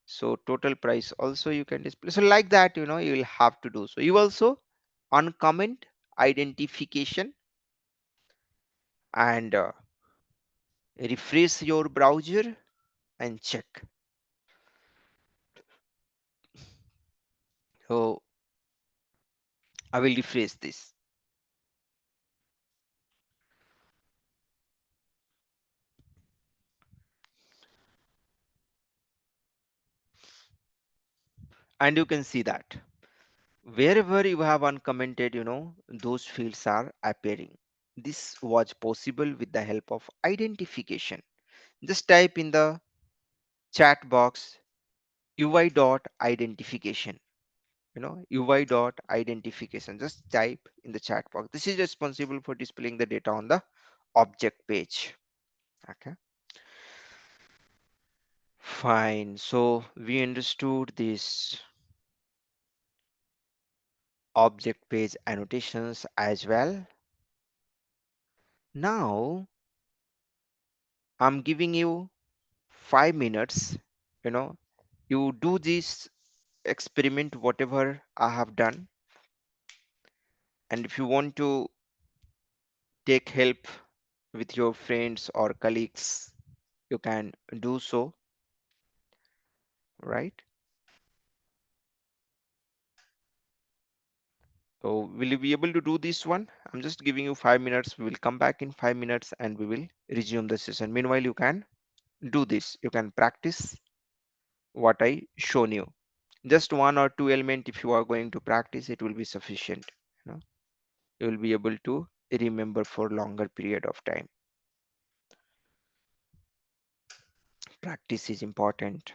So total price also you can display. So like that, you will have to do. So you also uncomment identification and refresh your browser and check. So I will refresh this. And you can see that wherever you have uncommented, those fields are appearing. This was possible with the help of identification. Just type in the chat box UI dot identification. UI dot identification. Just type in the chat box. This is responsible for displaying the data on the object page. Okay, fine. So we understood this object page annotations as well. Now I'm giving you 5 minutes. You know, you do this experiment, whatever I have done, and if you want to take help with your friends or colleagues, you can do so, right? So will you be able to do this one? I'm just giving you 5 minutes. We will come back in 5 minutes and we will resume the session. Meanwhile, you can do this. You can practice what I shown you. Just one or two element if you are going to practice, it will be sufficient. You know, you will be able to remember for longer period of time. Practice is important.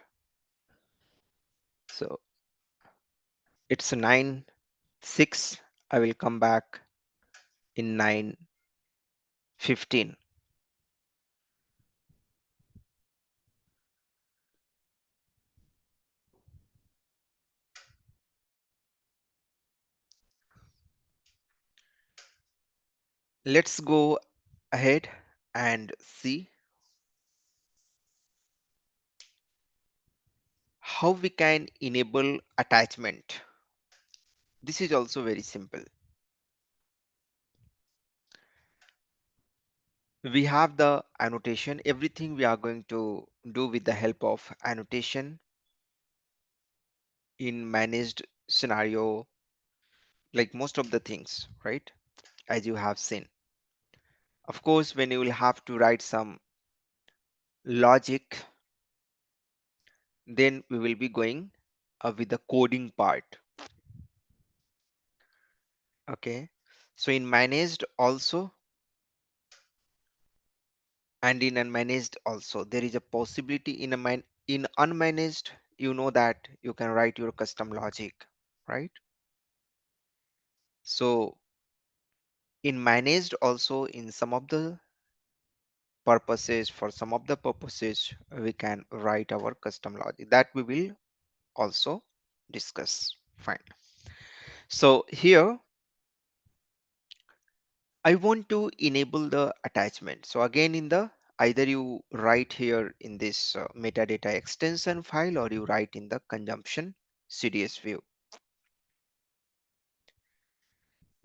So it's 9:06. I will come back in 9:15. Let's go ahead and see how we can enable attachment. This is also very simple. We have the annotation. Everything we are going to do with the help of annotation in managed scenario, like most of the things, right? As you have seen. Of course, when you will have to write some logic, then we will be going with the coding part. Okay. So in managed also and in unmanaged also, there is a possibility in unmanaged, that you can write your custom logic, right? So in managed also, in some of the purposes, for some of the purposes, we can write our custom logic that we will also discuss. Fine. So here I want to enable the attachment. So again, in the either you write here in this metadata extension file or you write in the consumption CDS view.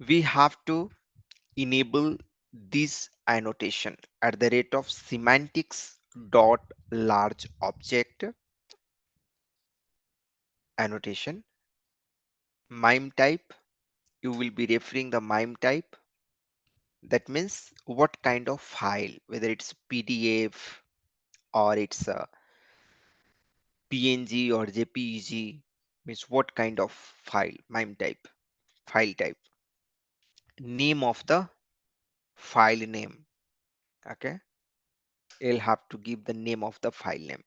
We have to enable this annotation at the rate of semantics dot large object annotation mime type. You will be referring the mime type. That means what kind of file, whether it's PDF or it's a PNG or JPEG, means what kind of file, mime type, file type, name of the file name. Okay, you'll have to give the name of the file name.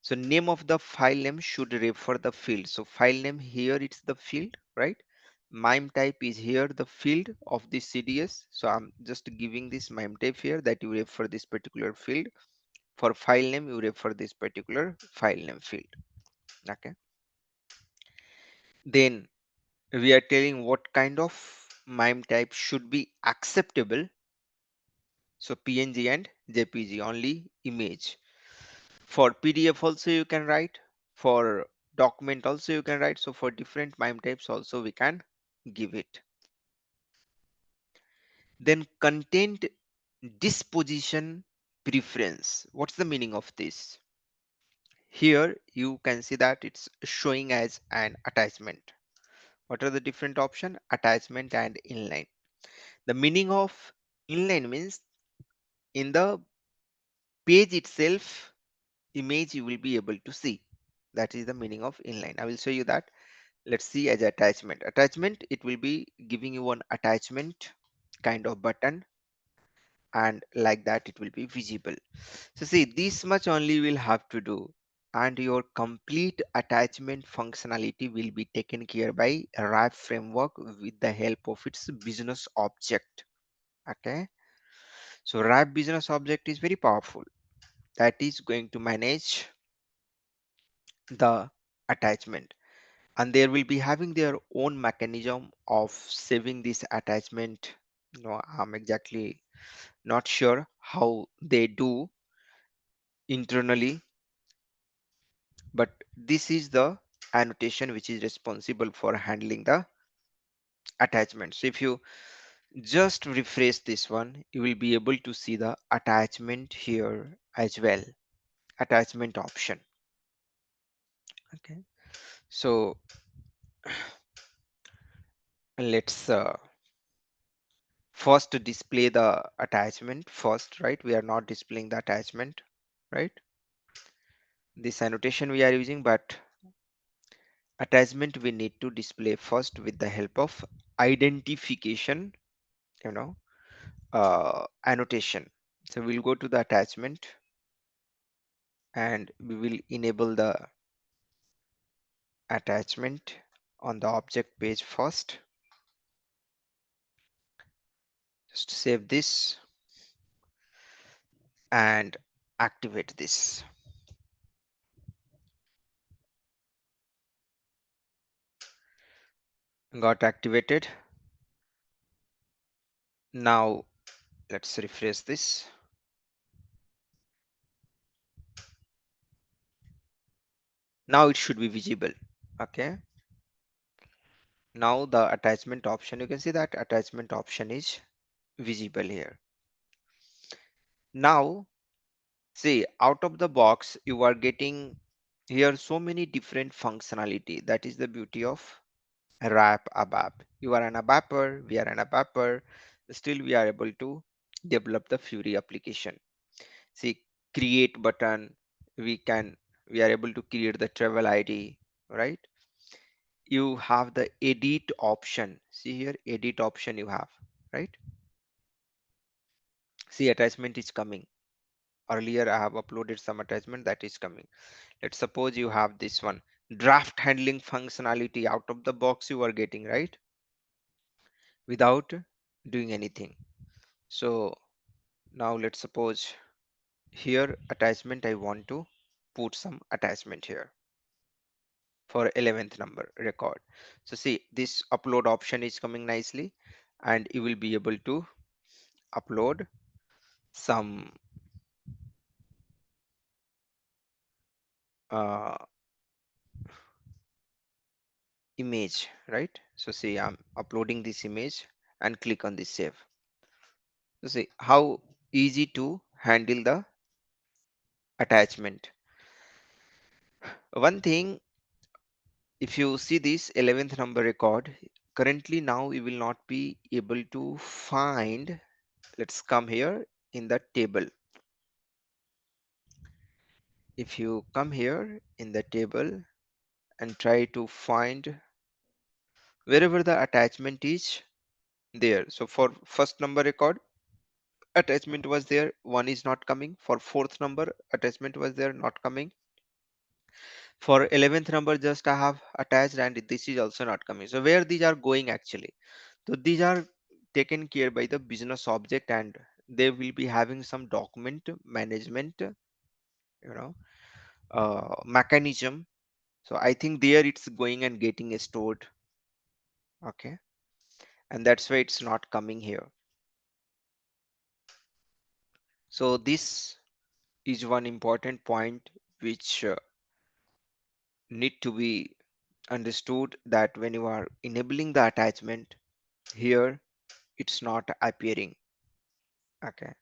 So name of the file name should refer the field. So file name here, it's the field, right? Mime type is here the field of the CDS. So I'm just giving this mime type here that you refer this particular field. For file name, you refer this particular file name field. Okay. Then we are telling what kind of MIME type should be acceptable. So PNG and JPG, only image. For PDF also you can write. For document also you can write. So for different MIME types also we can give it. Then content disposition preference. What's the meaning of this? Here you can see that it's showing as an attachment. What are the different options? Attachment and inline. The meaning of inline means in the page itself, image you will be able to see. That is the meaning of inline. I will show you that. Let's see as attachment. Attachment, it will be giving you an attachment kind of button, and like that it will be visible. So see, this much only will have to do, and your complete attachment functionality will be taken care by a wrap framework with the help of its business object. Okay, so wrap business object is very powerful. That is going to manage the attachment, and they will be having their own mechanism of saving this attachment. I'm exactly not sure how they do internally, but this is the annotation which is responsible for handling the attachments. So if you just refresh this one, you will be able to see the attachment here as well, attachment option. Okay, so let's first display the attachment first, right? We are not displaying the attachment, right? This annotation we are using, but attachment we need to display first with the help of identification, you know, annotation. So we'll go to the attachment and we will enable the attachment on the object page first. Just save this and activate this. Got activated. Now let's refresh this. Now it should be visible. Okay, now the attachment option, you can see that attachment option is visible here. Now see, out of the box you are getting here so many different functionality. That is the beauty of wrap ABAP. You are an ABAPer, we are an ABAPer, still we are able to develop the Fury application. See, create button, we are able to create the travel ID, right? You have the edit option. See here, edit option you have, right? See, attachment is coming. Earlier I have uploaded some attachment that is coming. Let's suppose you have this one, draft handling functionality. Out of the box you are getting, right, without doing anything. So now let's suppose here attachment, I want to put some attachment here for 11th number record. So see, this upload option is coming nicely, and you will be able to upload some uh, image, right? So see, I'm uploading this image and click on this save. So see how easy to handle the attachment. One thing, if you see this 11th number record, currently now you will not be able to find. Let's come here in the table. If you come here in the table and try to find wherever the attachment is there. So for first number record, attachment was there, one is not coming. For fourth number, attachment was there, not coming. For 11th number, just I have attached, and this is also not coming. So where these are going actually? So these are taken care by the business object, and they will be having some document management you know, mechanism. So I think there it's going and getting stored. Okay, and that's why it's not coming here. So this is one important point which need to be understood, that when you are enabling the attachment here, it's not appearing. Okay,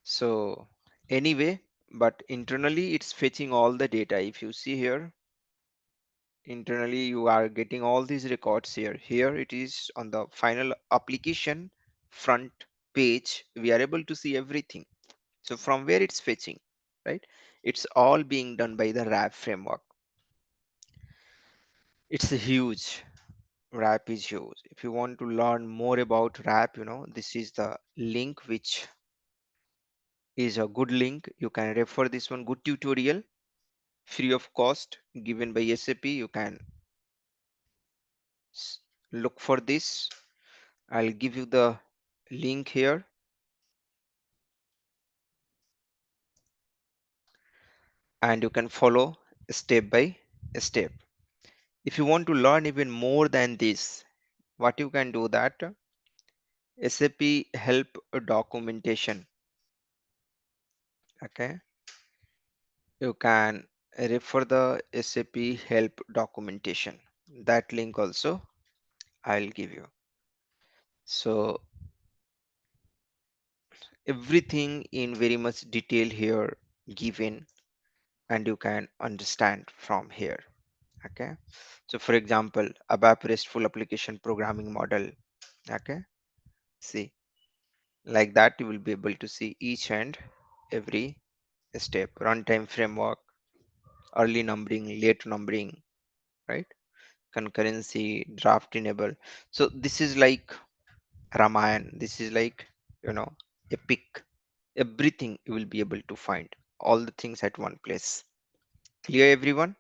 so anyway, but internally it's fetching all the data. If you see here, internally you are getting all these records here it is on the final application front page. We are able to see everything. So from where it's fetching, right? It's all being done by the RAP framework. It's a huge. RAP is huge. If you want to learn more about RAP, this is the link, which is a good link. You can refer this one, good tutorial, free of cost, given by SAP. You can s- look for this. I'll give you the link here, and you can follow step by step. If you want to learn even more than this, what you can do, that SAP help documentation. Okay, you can refer the SAP help documentation. That link also I'll give you. So everything in very much detail here given, and you can understand from here. Okay, so for example, ABAP RESTful application programming model. Okay, see, like that you will be able to see each and every step. Runtime framework, early numbering, late numbering, right? Concurrency, draft enable. So this is like Ramayan, this is like, you know epic. Everything you will be able to find, all the things at one place. Clear, everyone?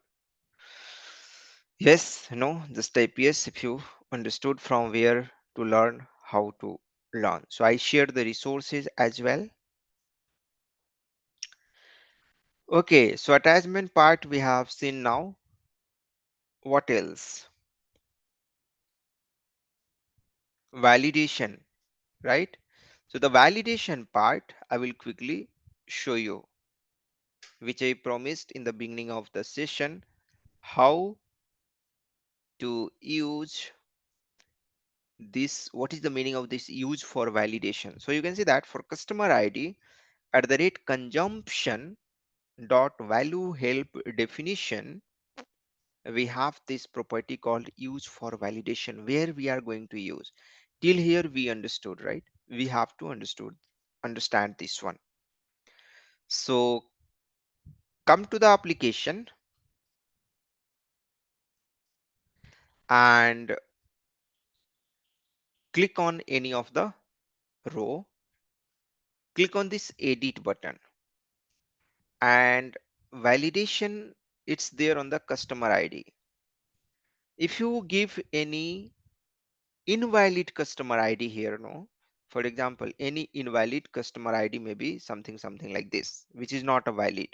Yes, no, just type yes if you understood from where to learn how to learn. So I shared the resources as well. Okay, so attachment part we have seen now. What else? Validation, right? So the validation part I will quickly show you, which I promised in the beginning of the session, how to use this. What is the meaning of this use for validation? So you can see that for customer ID at the rate consumption dot value help definition, we have this property called use for validation, where we are going to use. Till here we understood, right? We have to understand this one. So come to the application and click on any of the row, click on this edit button, and validation, it's there on the customer ID. If you give any invalid customer ID here, no, for example, any invalid customer ID may be something like this, which is not a valid,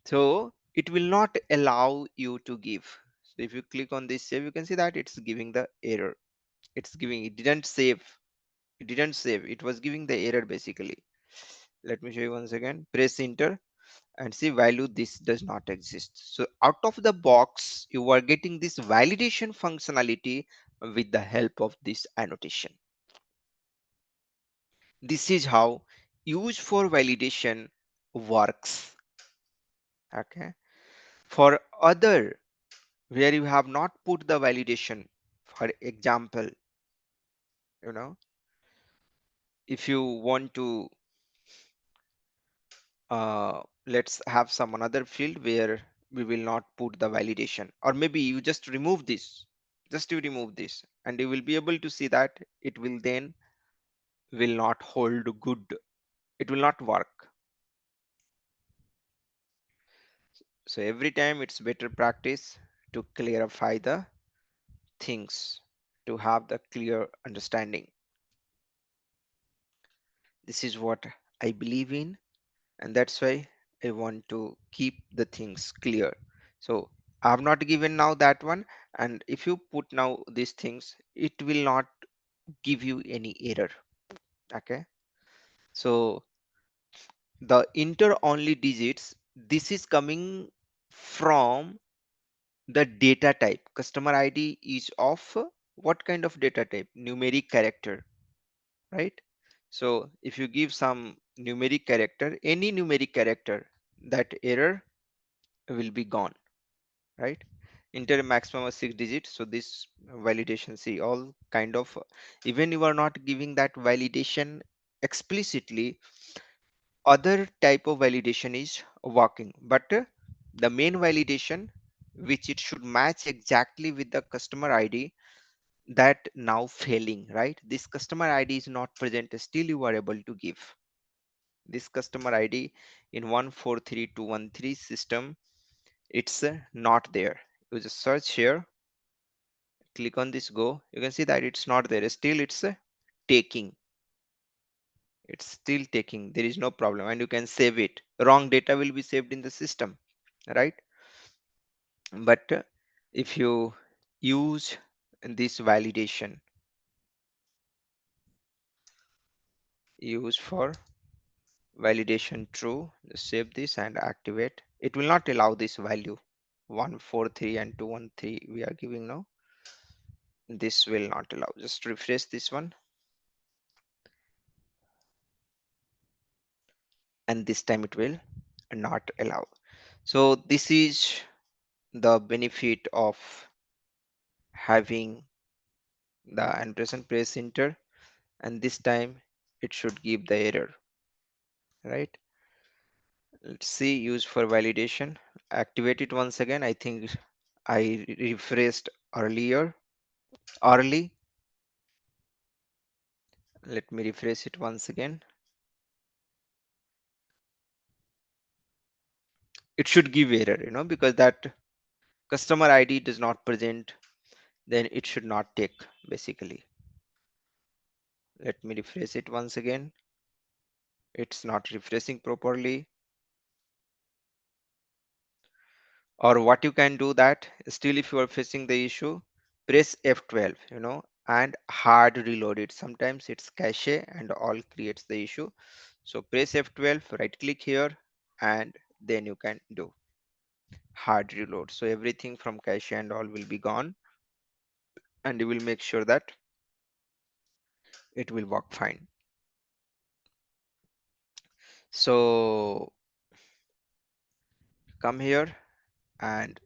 so it will not allow you to give. So if you click on this save, you can see that it's giving the error. It's giving, it didn't save, it was giving the error basically. Let me show you once again. Press enter and see value, this does not exist. So out of the box you are getting this validation functionality with the help of this annotation. This is how use for validation works. Okay, for other, where you have not put the validation, for example, you know if you want to let's have some another field where we will not put the validation, or maybe you just remove this, just you remove this, and you will be able to see that it will then will not hold good, it will not work. So every time it's better practice to clarify the things, to have the clear understanding. This is what I believe in, and that's why I want to keep the things clear. So I have not given now that one, and if you put now these things, it will not give you any error. Okay. So the enter only digits, this is coming from the data type. Customer ID is of what kind of data type? Numeric character, right? So if you give some numeric character, any numeric character, that error will be gone, right? Enter a maximum of 6 digits. So this validation, see, all kind of, even you are not giving that validation explicitly, other type of validation is working, but the main validation, which it should match exactly with the customer ID, that now failing, right? This customer ID is not present, still you are able to give this customer ID in 143213 system. It's not there. You just search here, click on this go, you can see that it's not there, still it's taking, it's still taking, there is no problem, and you can save it. Wrong data will be saved in the system, right? But if you use this validation, use for validation true, just save this and activate, it will not allow this value 143 and 213 we are giving now. This will not allow. Just refresh this one, and this time it will not allow. So this is the benefit of having the annotation press enter, and this time it should give the error, right? Let's see, use for validation, activate it once again. I think I refreshed early. Let me refresh it once again. It should give error, because that customer ID does not present, then it should not take basically. Let me refresh it once again. It's not refreshing properly. Or what you can do, that still if you are facing the issue, press F12, and hard reload it. Sometimes it's cache and all creates the issue. So press F12, right click here, and then you can do hard reload. So everything from cache and all will be gone, and you will make sure that it will work fine. So come here, and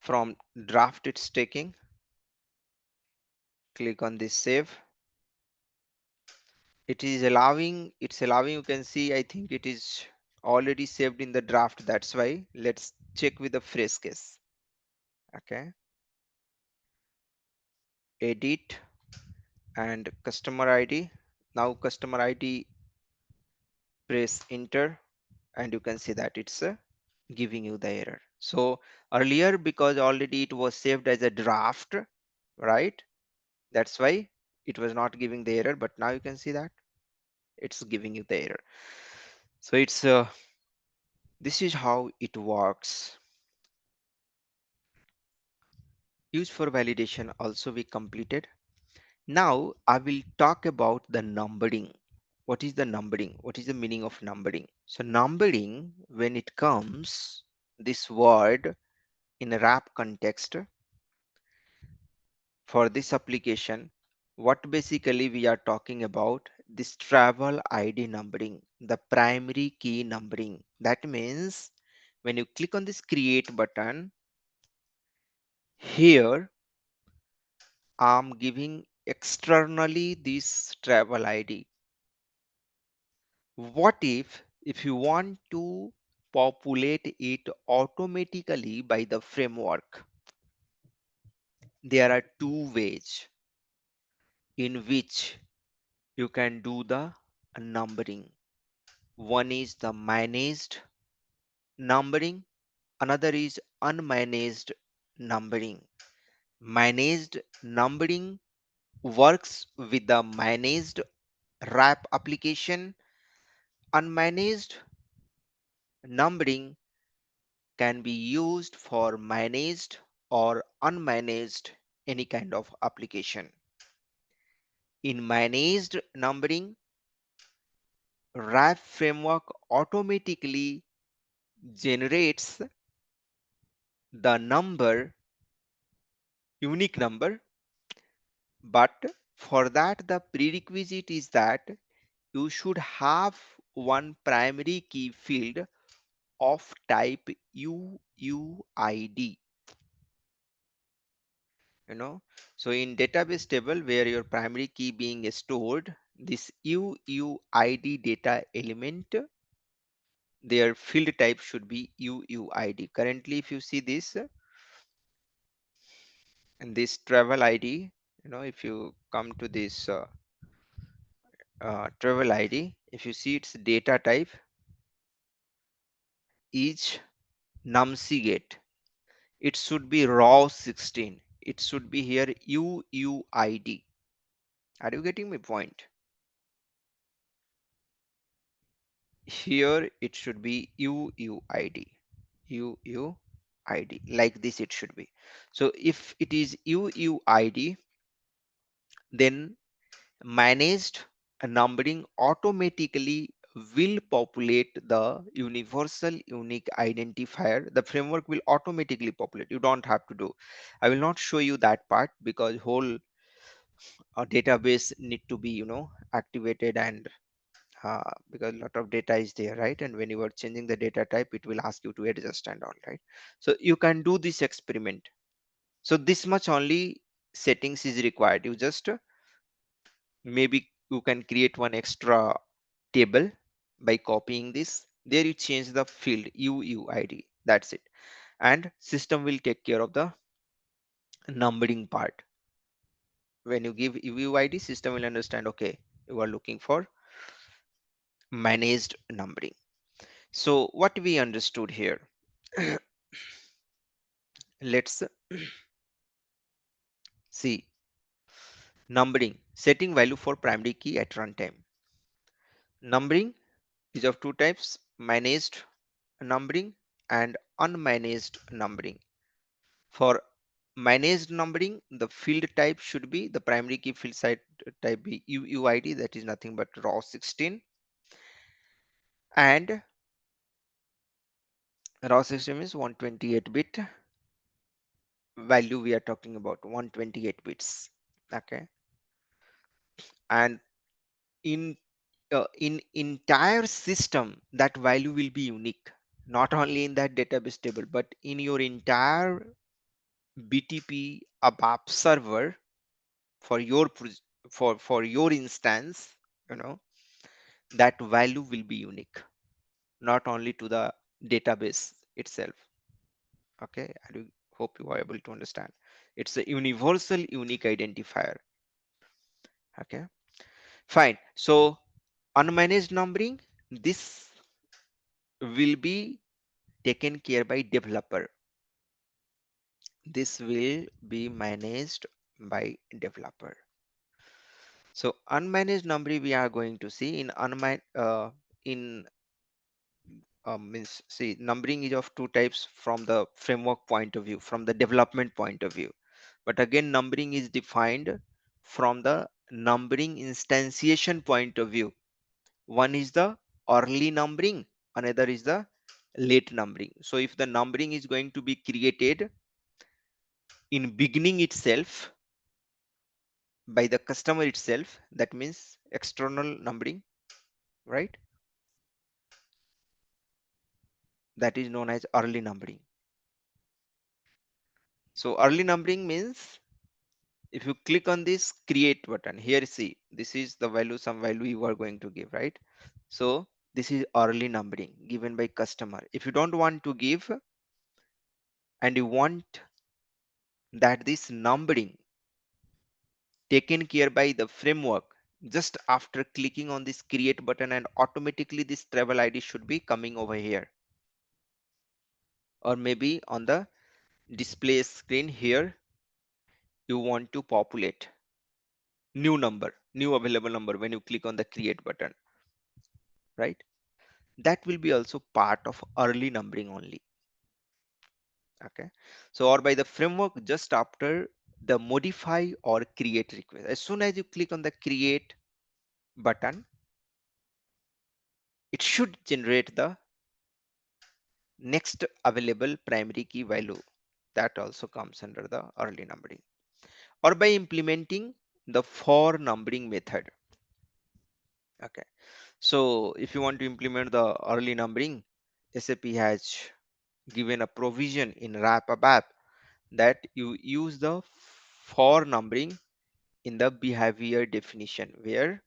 from draft it's taking, click on this save. It's allowing, you can see, I think it is already saved in the draft, that's why. Let's check with the fresh case. Okay, edit and customer ID. Now customer ID, press enter, and you can see that it's giving you the error. So earlier, because already it was saved as a draft, right, that's why it was not giving the error, but now you can see that it's giving you the error. So it's this is how it works. Use for validation also we completed. Now I will talk about the numbering. What is the numbering? What is the meaning of numbering? So numbering, when it comes this word in a wrap context for this application, what basically we are talking about, this travel ID numbering, the primary key numbering. That means when you click on this create button here, I'm giving externally this travel ID. What if you want to populate it automatically by the framework? There are two ways in which you can do the numbering. One is the managed numbering, another is unmanaged numbering. Managed numbering works with the managed wrap application. Unmanaged numbering can be used for managed or unmanaged any kind of application. In managed numbering, RAP framework automatically generates the number, unique number, but for that the prerequisite is that you should have one primary key field of type UUID. So in database table where your primary key being stored, this UUID data element, their field type should be UUID. Currently if you see this and this travel ID, if you come to this travel ID, if you see its data type is numsigate, it should be raw 16, it should be here UUID. Are you getting my point? Here it should be UUID, UUID, like this it should be. So if it is UUID, then managed numbering automatically will populate the universal unique identifier. The framework will automatically populate, you don't have to do. I will not show you that part because whole database need to be activated, and because a lot of data is there, right? And when you are changing the data type, it will ask you to adjust and all, right? So you can do this experiment. So this much only settings is required. You just maybe you can create one extra table by copying this. There you change the field UUID. That's it. And system will take care of the numbering part. When you give UUID, system will understand, okay, you are looking for managed numbering. So what we understood here, let's see. Numbering, setting value for primary key at runtime. Numbering is of two types: managed numbering and unmanaged numbering. For managed numbering, the field type should be the primary key field site type be UUID, that is nothing but raw 16, and raw 16 is 128-bit value. We are talking about 128 bits. Okay, and in entire system that value will be unique, not only in that database table but in your entire BTP ABAP server for your for your instance. you know that value will be unique, not only to the database itself. Okay, I do hope you are able to understand. It's a universal unique identifier. Okay, fine. So unmanaged numbering, this will be taken care by developer. This will be managed by developer. So unmanaged numbering we are going to see in in means, see, numbering is of two types from the framework point of view, from the development point of view. But again, numbering is defined from the numbering instantiation point of view. One is the early numbering, another is the late numbering. So if the numbering is going to be created in beginning itself by the customer itself, that means external numbering, right? That is known as early numbering. So early numbering means if you click on this create button here, see, this is the value, some value you are going to give, right? So this is early numbering given by customer. If you don't want to give and you want that this numbering taken care by the framework, just after clicking on this create button and automatically this travel ID should be coming over here, or maybe on the display screen here you want to populate new number, new available number when you click on the create button, right? that will be also part of early numbering only. Okay, so or by the framework just after the modify or create request. As soon as you click on the create button, it should generate the next available primary key value. That also comes under the early numbering, or by implementing the for numbering method. Okay, so if you want to implement the early numbering, SAP has given a provision in ABAP that you use the for numbering in the behavior definition, where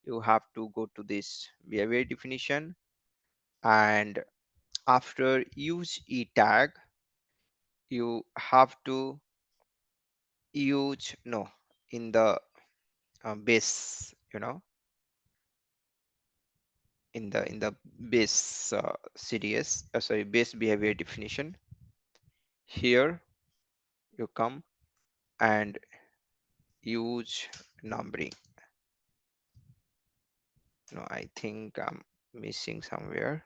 you have to go to this behavior definition, and after use e tag you have to use no in the base, in the base CDS, sorry, base behavior definition. Here you come and use numbering. No, I think I'm missing somewhere.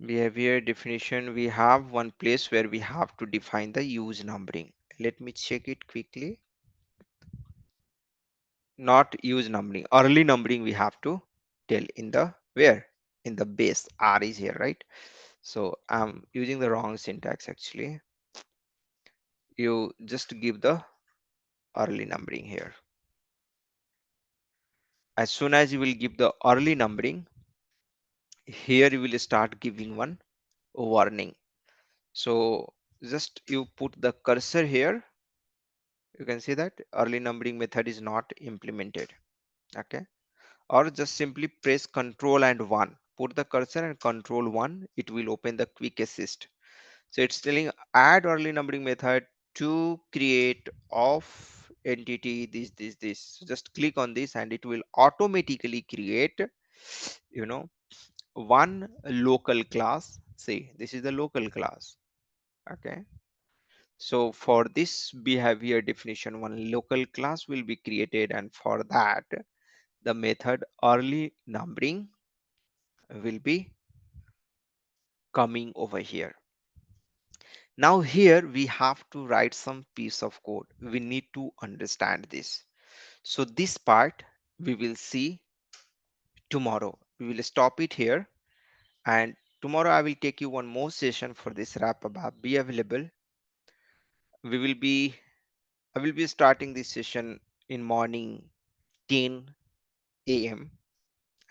Behavior definition, we have one place where we have to define the use numbering. Let me check it quickly. Not use numbering, early numbering we have to tell in the where, in the base. R is here, right? So I'm using the wrong syntax actually. You just give the early numbering here. As soon as you will give the early numbering, here you will start giving one warning. So just you put the cursor here, you can see that early numbering method is not implemented. Okay, or just simply press Control and 1, put the cursor and Control 1, it will open the quick assist. So it's telling add early numbering method to create of entity this. So just click on this and it will automatically create, you know one local class. See, this is the local class. Okay, so for this behavior definition, one local class will be created, and for that the method early numbering will be coming over here. Now here we have to write some piece of code. We need to understand this. So this part we will see tomorrow. We will stop it here, and tomorrow I will take you one more session for this wrap up. Be available. We will be I will be starting this session in morning 10 a.m.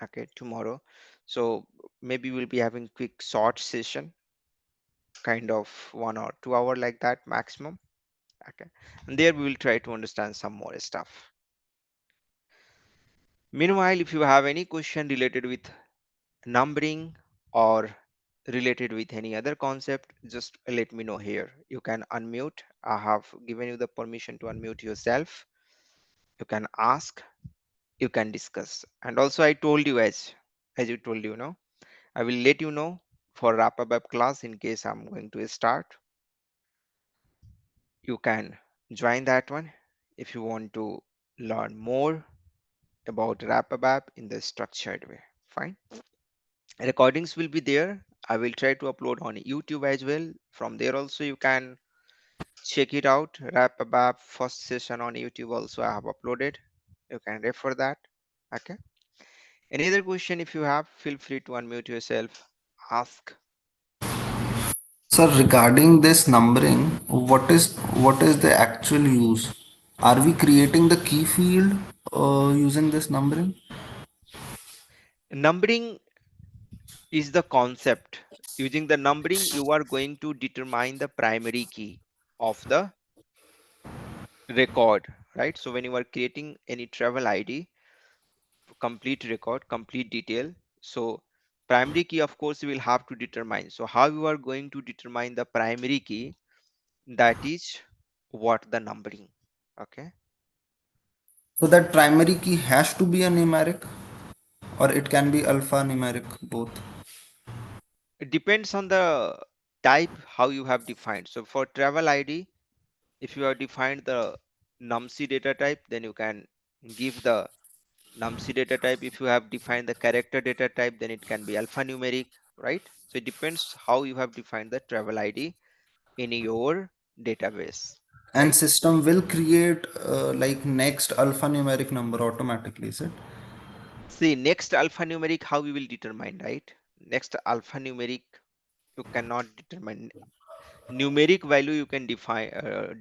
Okay, tomorrow. So maybe we'll be having quick short session, kind of 1 or 2 hour like that maximum. Okay, and there we will try to understand some more stuff. Meanwhile, if you have any question related with numbering or related with any other concept, just let me know here. You can unmute. I have given you the permission to unmute yourself. You can ask, you can discuss. And also I told you, as you told, I will let you know for wrap up class in case I'm going to start. You can join that one if you want to learn more about wrap up in the structured way. Fine. Recordings will be there. I will try to upload on YouTube as well. From there also you can check it out. Wrap up first session on YouTube also I have uploaded. You can refer that. Okay. Any other question if you have, feel free to unmute yourself. Ask. Sir, regarding this numbering, what is the actual use? Are we creating the key field using this numbering? Numbering is the concept. Using the numbering, you are going to determine the primary key of the record, right? So when you are creating any travel ID, complete record, complete detail. So primary key, of course, you will have to determine. So how you are going to determine the primary key, that is what the numbering. Okay. So that primary key has to be a numeric, or it can be alphanumeric both. It depends on the type how you have defined. So for travel ID, if you have defined the numc data type, then you can give the numc data type. If you have defined the character data type, then it can be alphanumeric, right? So it depends how you have defined the travel id in your database, And right? system will create like next alphanumeric number automatically, is it? See, next alphanumeric, how we will determine, right? Next alphanumeric, you cannot determine. Numeric value you can define,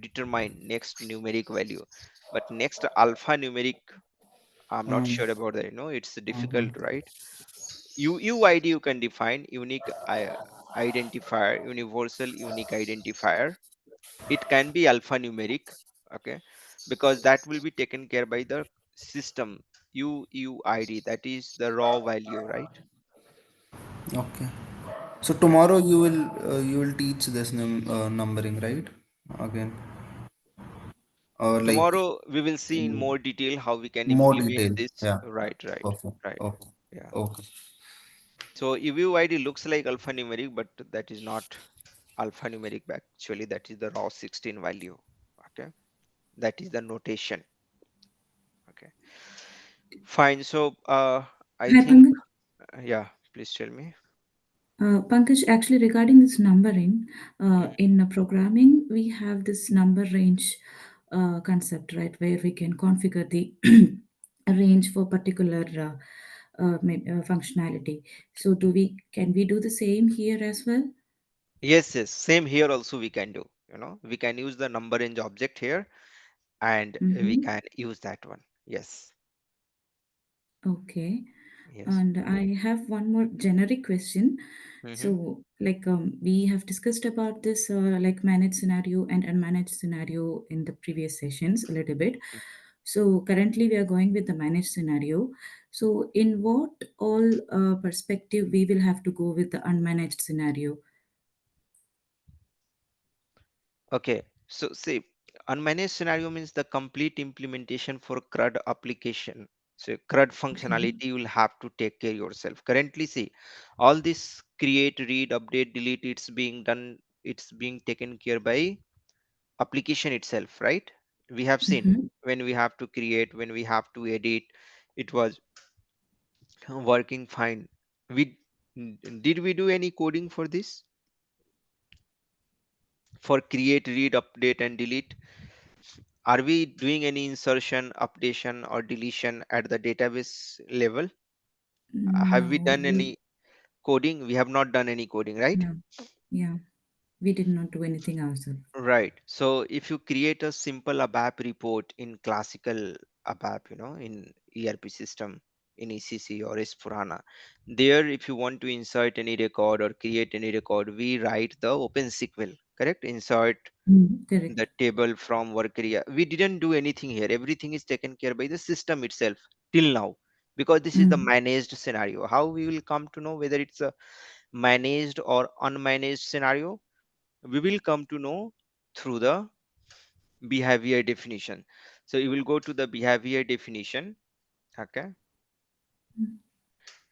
determine next numeric value, but next alphanumeric, I'm not Mm, sure about that. It's difficult, mhm. right? UUID you can define, unique identifier, universal unique identifier. It can be alphanumeric, okay, because that will be taken care by the system. UUID, that is the raw value, right? Okay. So tomorrow you will teach this numbering, right? Again, or like Tomorrow we will see in in more detail how we can more implement detail. this. Yeah. Right, right, Perfect. right. Okay. Yeah. Okay. So UUID looks like alphanumeric, but that is not alphanumeric. Actually, that is the raw 16 value. Okay, that is the notation. Okay, fine. So, I Hi, think, Pankaj. yeah. Please tell me. Pankaj, actually, regarding this numbering, Mhm. in programming, we have this number range concept, right, where we can configure the range for particular functionality. So, can we do the same here as well? Yes, yes. Same here also we can do. We can use the number range object here, and we Mm-hmm. can use that one. Yes, Okay. yes. And I have one more generic question. Mm-hmm. So, like, we have discussed about this, like, managed scenario and unmanaged scenario in the previous sessions a little bit. So, currently, we are going with the managed scenario. So, in what all perspective we will have to go with the unmanaged scenario? Okay, so see, unmanaged scenario means the complete implementation for CRUD application. So CRUD Okay. functionality you will have to take care yourself. Currently, see, all this create, read, update, delete, it's being done, it's being taken care by application itself, right? We have seen Mm-hmm. when we have to create, when we have to edit, it was working fine. We did we do any coding for this? For create, read, update, and delete? Are we doing any insertion, updation, or deletion at the database level? Have we No, done any coding? We have not done any coding, right? yeah, yeah, we did not do anything ourselves. Right. So if you create a simple ABAP report in classical ABAP, in ERP system, in ECC or S/4HANA, there if you want to insert any record or create any record, we write the OpenSQL, correct? Insert Correct. the table from work area. We didn't do anything here. Everything is taken care by the system itself till now, because this is the Mm. managed scenario. How we will come to know whether it's a managed or unmanaged scenario? We will come to know through the behavior definition. So you will go to the behavior definition, okay,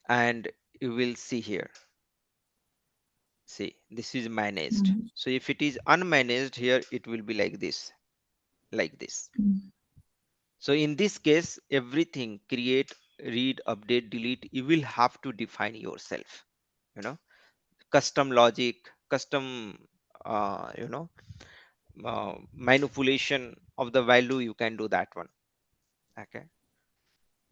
and you will see here. See, this is managed. Manage. So if it is unmanaged here, it will be like this, like this. Mm. So in this case, everything create, read, update, delete, you will have to define yourself. You know, custom logic, custom, manipulation of the value, you can do that one. Okay.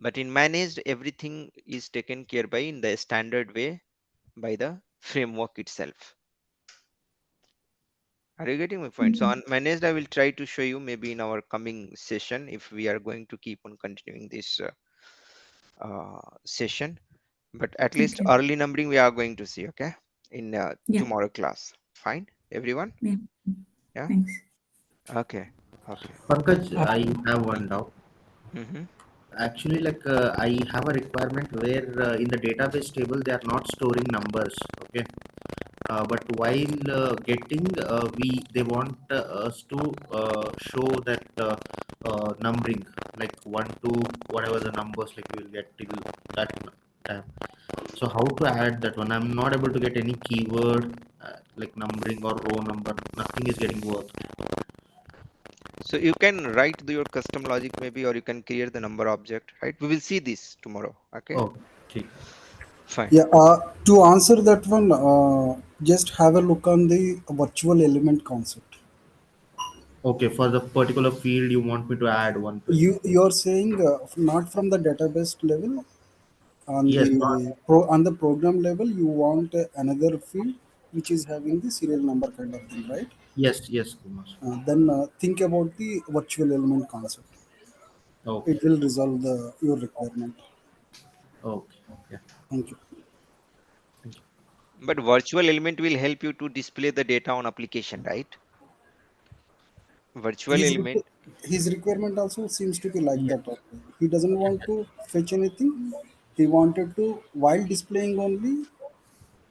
But in managed, everything is taken care by in the standard way by the framework itself. Are you getting my point? So Mm. on managed, I will try to show you maybe in our coming session if we are going to keep on continuing this session. But at least Okay. early numbering we are going to see, okay, in Yeah. tomorrow class. Fine, everyone? Yeah. Yeah. Thanks. Okay. Okay. Pankaj, Uh, I have one doubt. Mm-hmm. Actually, like I have a requirement where in the database table they are not storing numbers. Okay. But while getting, they want us to show that numbering, like one, two, whatever the numbers like we will get till that time. So how to add that one? I'm not able to get any keyword like numbering or row number. Nothing is getting worked. So you can write your custom logic maybe, or you can create the number object, right? We will see this tomorrow. Okay, Oh, ठीक है. fine. Yeah, to answer that one, just have a look on the virtual element concept. Okay, for the particular field you want me to add one to it. You're saying not from the database level, on Yes, not. the program level, you want another field which is having the serial number kind of thing, right? Yes, yes, Kumar. Then think about the virtual element concept. Okay, It will resolve your requirement. okay, yeah. Thank you. Thank you. But virtual element will help you to display the data on application, right? Virtual His element. his requirement also seems to be like Yes, that only. He doesn't want to fetch anything. He wanted to, while displaying only,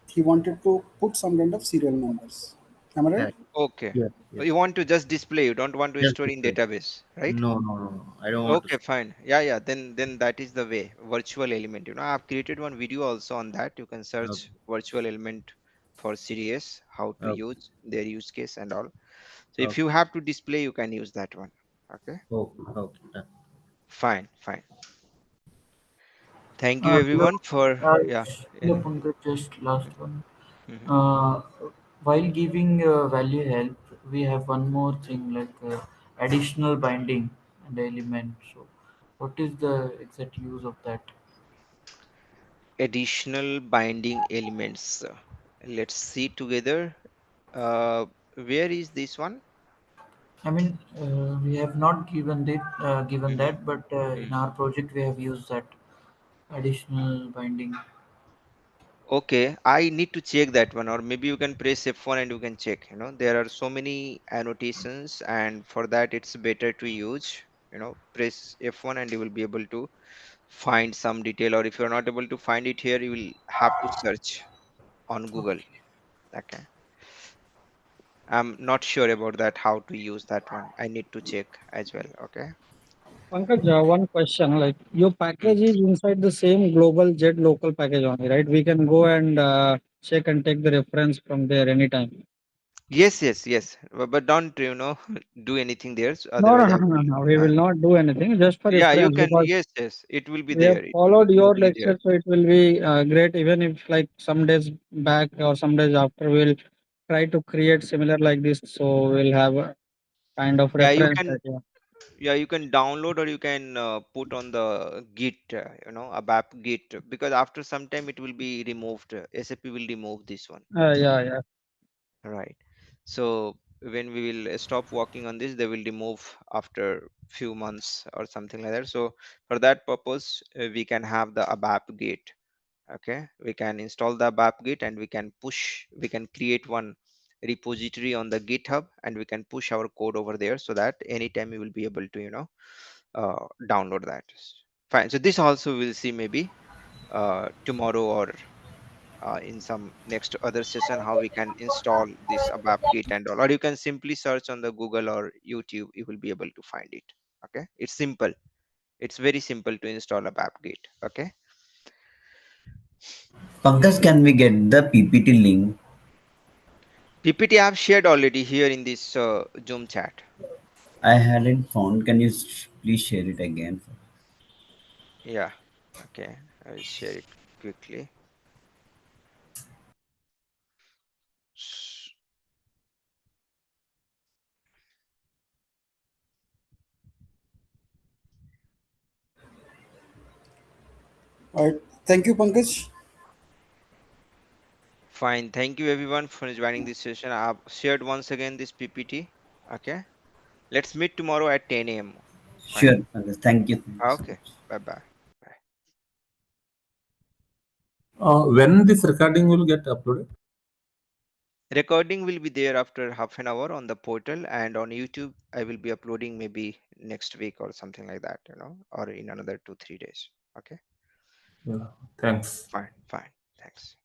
he wanted to put some kind of serial numbers. Am I right? correct. Okay. Yes, So yes. you want to just display, you don't want to Just store in display. database, right? No, no, no, no. I don't want to. Okay, fine. Yeah. Then that is the way. Virtual element. I've created one video also on that. You can Okay, search virtual element for CDS, how to okay, use their use case and all. So if okay, you have to display, you can use that one. Okay. okay, okay. Done. Fine, fine. Thank you Hello, everyone for yeah. hello, Any? Pankaj, just last one. Mhm. Uh, while giving value help, we have one more thing like additional binding and element. So, what is the exact use of that? Additional binding elements. Let's see together. Uh, where is this one? I mean, we have not given Mhm. that, but in Mm. our project we have used that additional binding. Okay, I need to check that one, or maybe you can press F1 and you can check. There are so many annotations, and for that, it's better to use, press F1 and you will be able to find some detail. Or if you're not able to find it here, you will have to search on Google. Okay. Okay. I'm not sure about that, how to use that one. I need to check as well. Okay. Pankaj, one question, like your Mm. package is inside the same global jet local package only, right? We can go and check and take the reference from there anytime. Yes, yes, yes. But don't, do anything there. No, no, Otherwise, no, I no, will. no. We will not do anything just for Yeah, you reference can. because Yes, yes. It will be we have there. It will be followed your globally there. lecture, so it will be great. Even if like some days back or some days after, we'll try to create similar like this, so we'll have a kind of Yeah, you reference can. that yeah. Yeah, you can download or you can put on the Git, ABAP Git, because after some time it will be removed. SAP will remove this one. Yeah, yeah. Right. So when we will stop working on this, they will remove after few months or something like that. So for that purpose, we can have the ABAP Git. Okay, we can install the ABAP Git and we can create one repository on the GitHub and we can push our code over there so that anytime you will be able to, download that. Fine. So this also we'll see maybe tomorrow or in some next other session how we can install this ABAP Git and all. Or you can simply search on the Google or YouTube. You will be able to find it. Okay, it's simple. It's very simple to install ABAP Git. Okay. Pankaj, can we get the PPT link? PPT I have shared already here in this Zoom chat. I hadn't found. Can you please share it again? Yeah. Okay. I will share it quickly. S- All right. Thank you, Pankaj. Fine. Thank you everyone for joining this session. I've shared once again this PPT. Okay. Let's meet tomorrow at 10 a.m. Fine. Sure, Pankaj. Thank you. Thank you so Okay. much. Bye bye. Bye. When this recording will get uploaded? Recording will be there after half an hour on the portal, and on YouTube I will be uploading maybe next week or something like that, or in another 2 3 days. Okay. Yeah. Thanks. Fine. Fine. Thanks.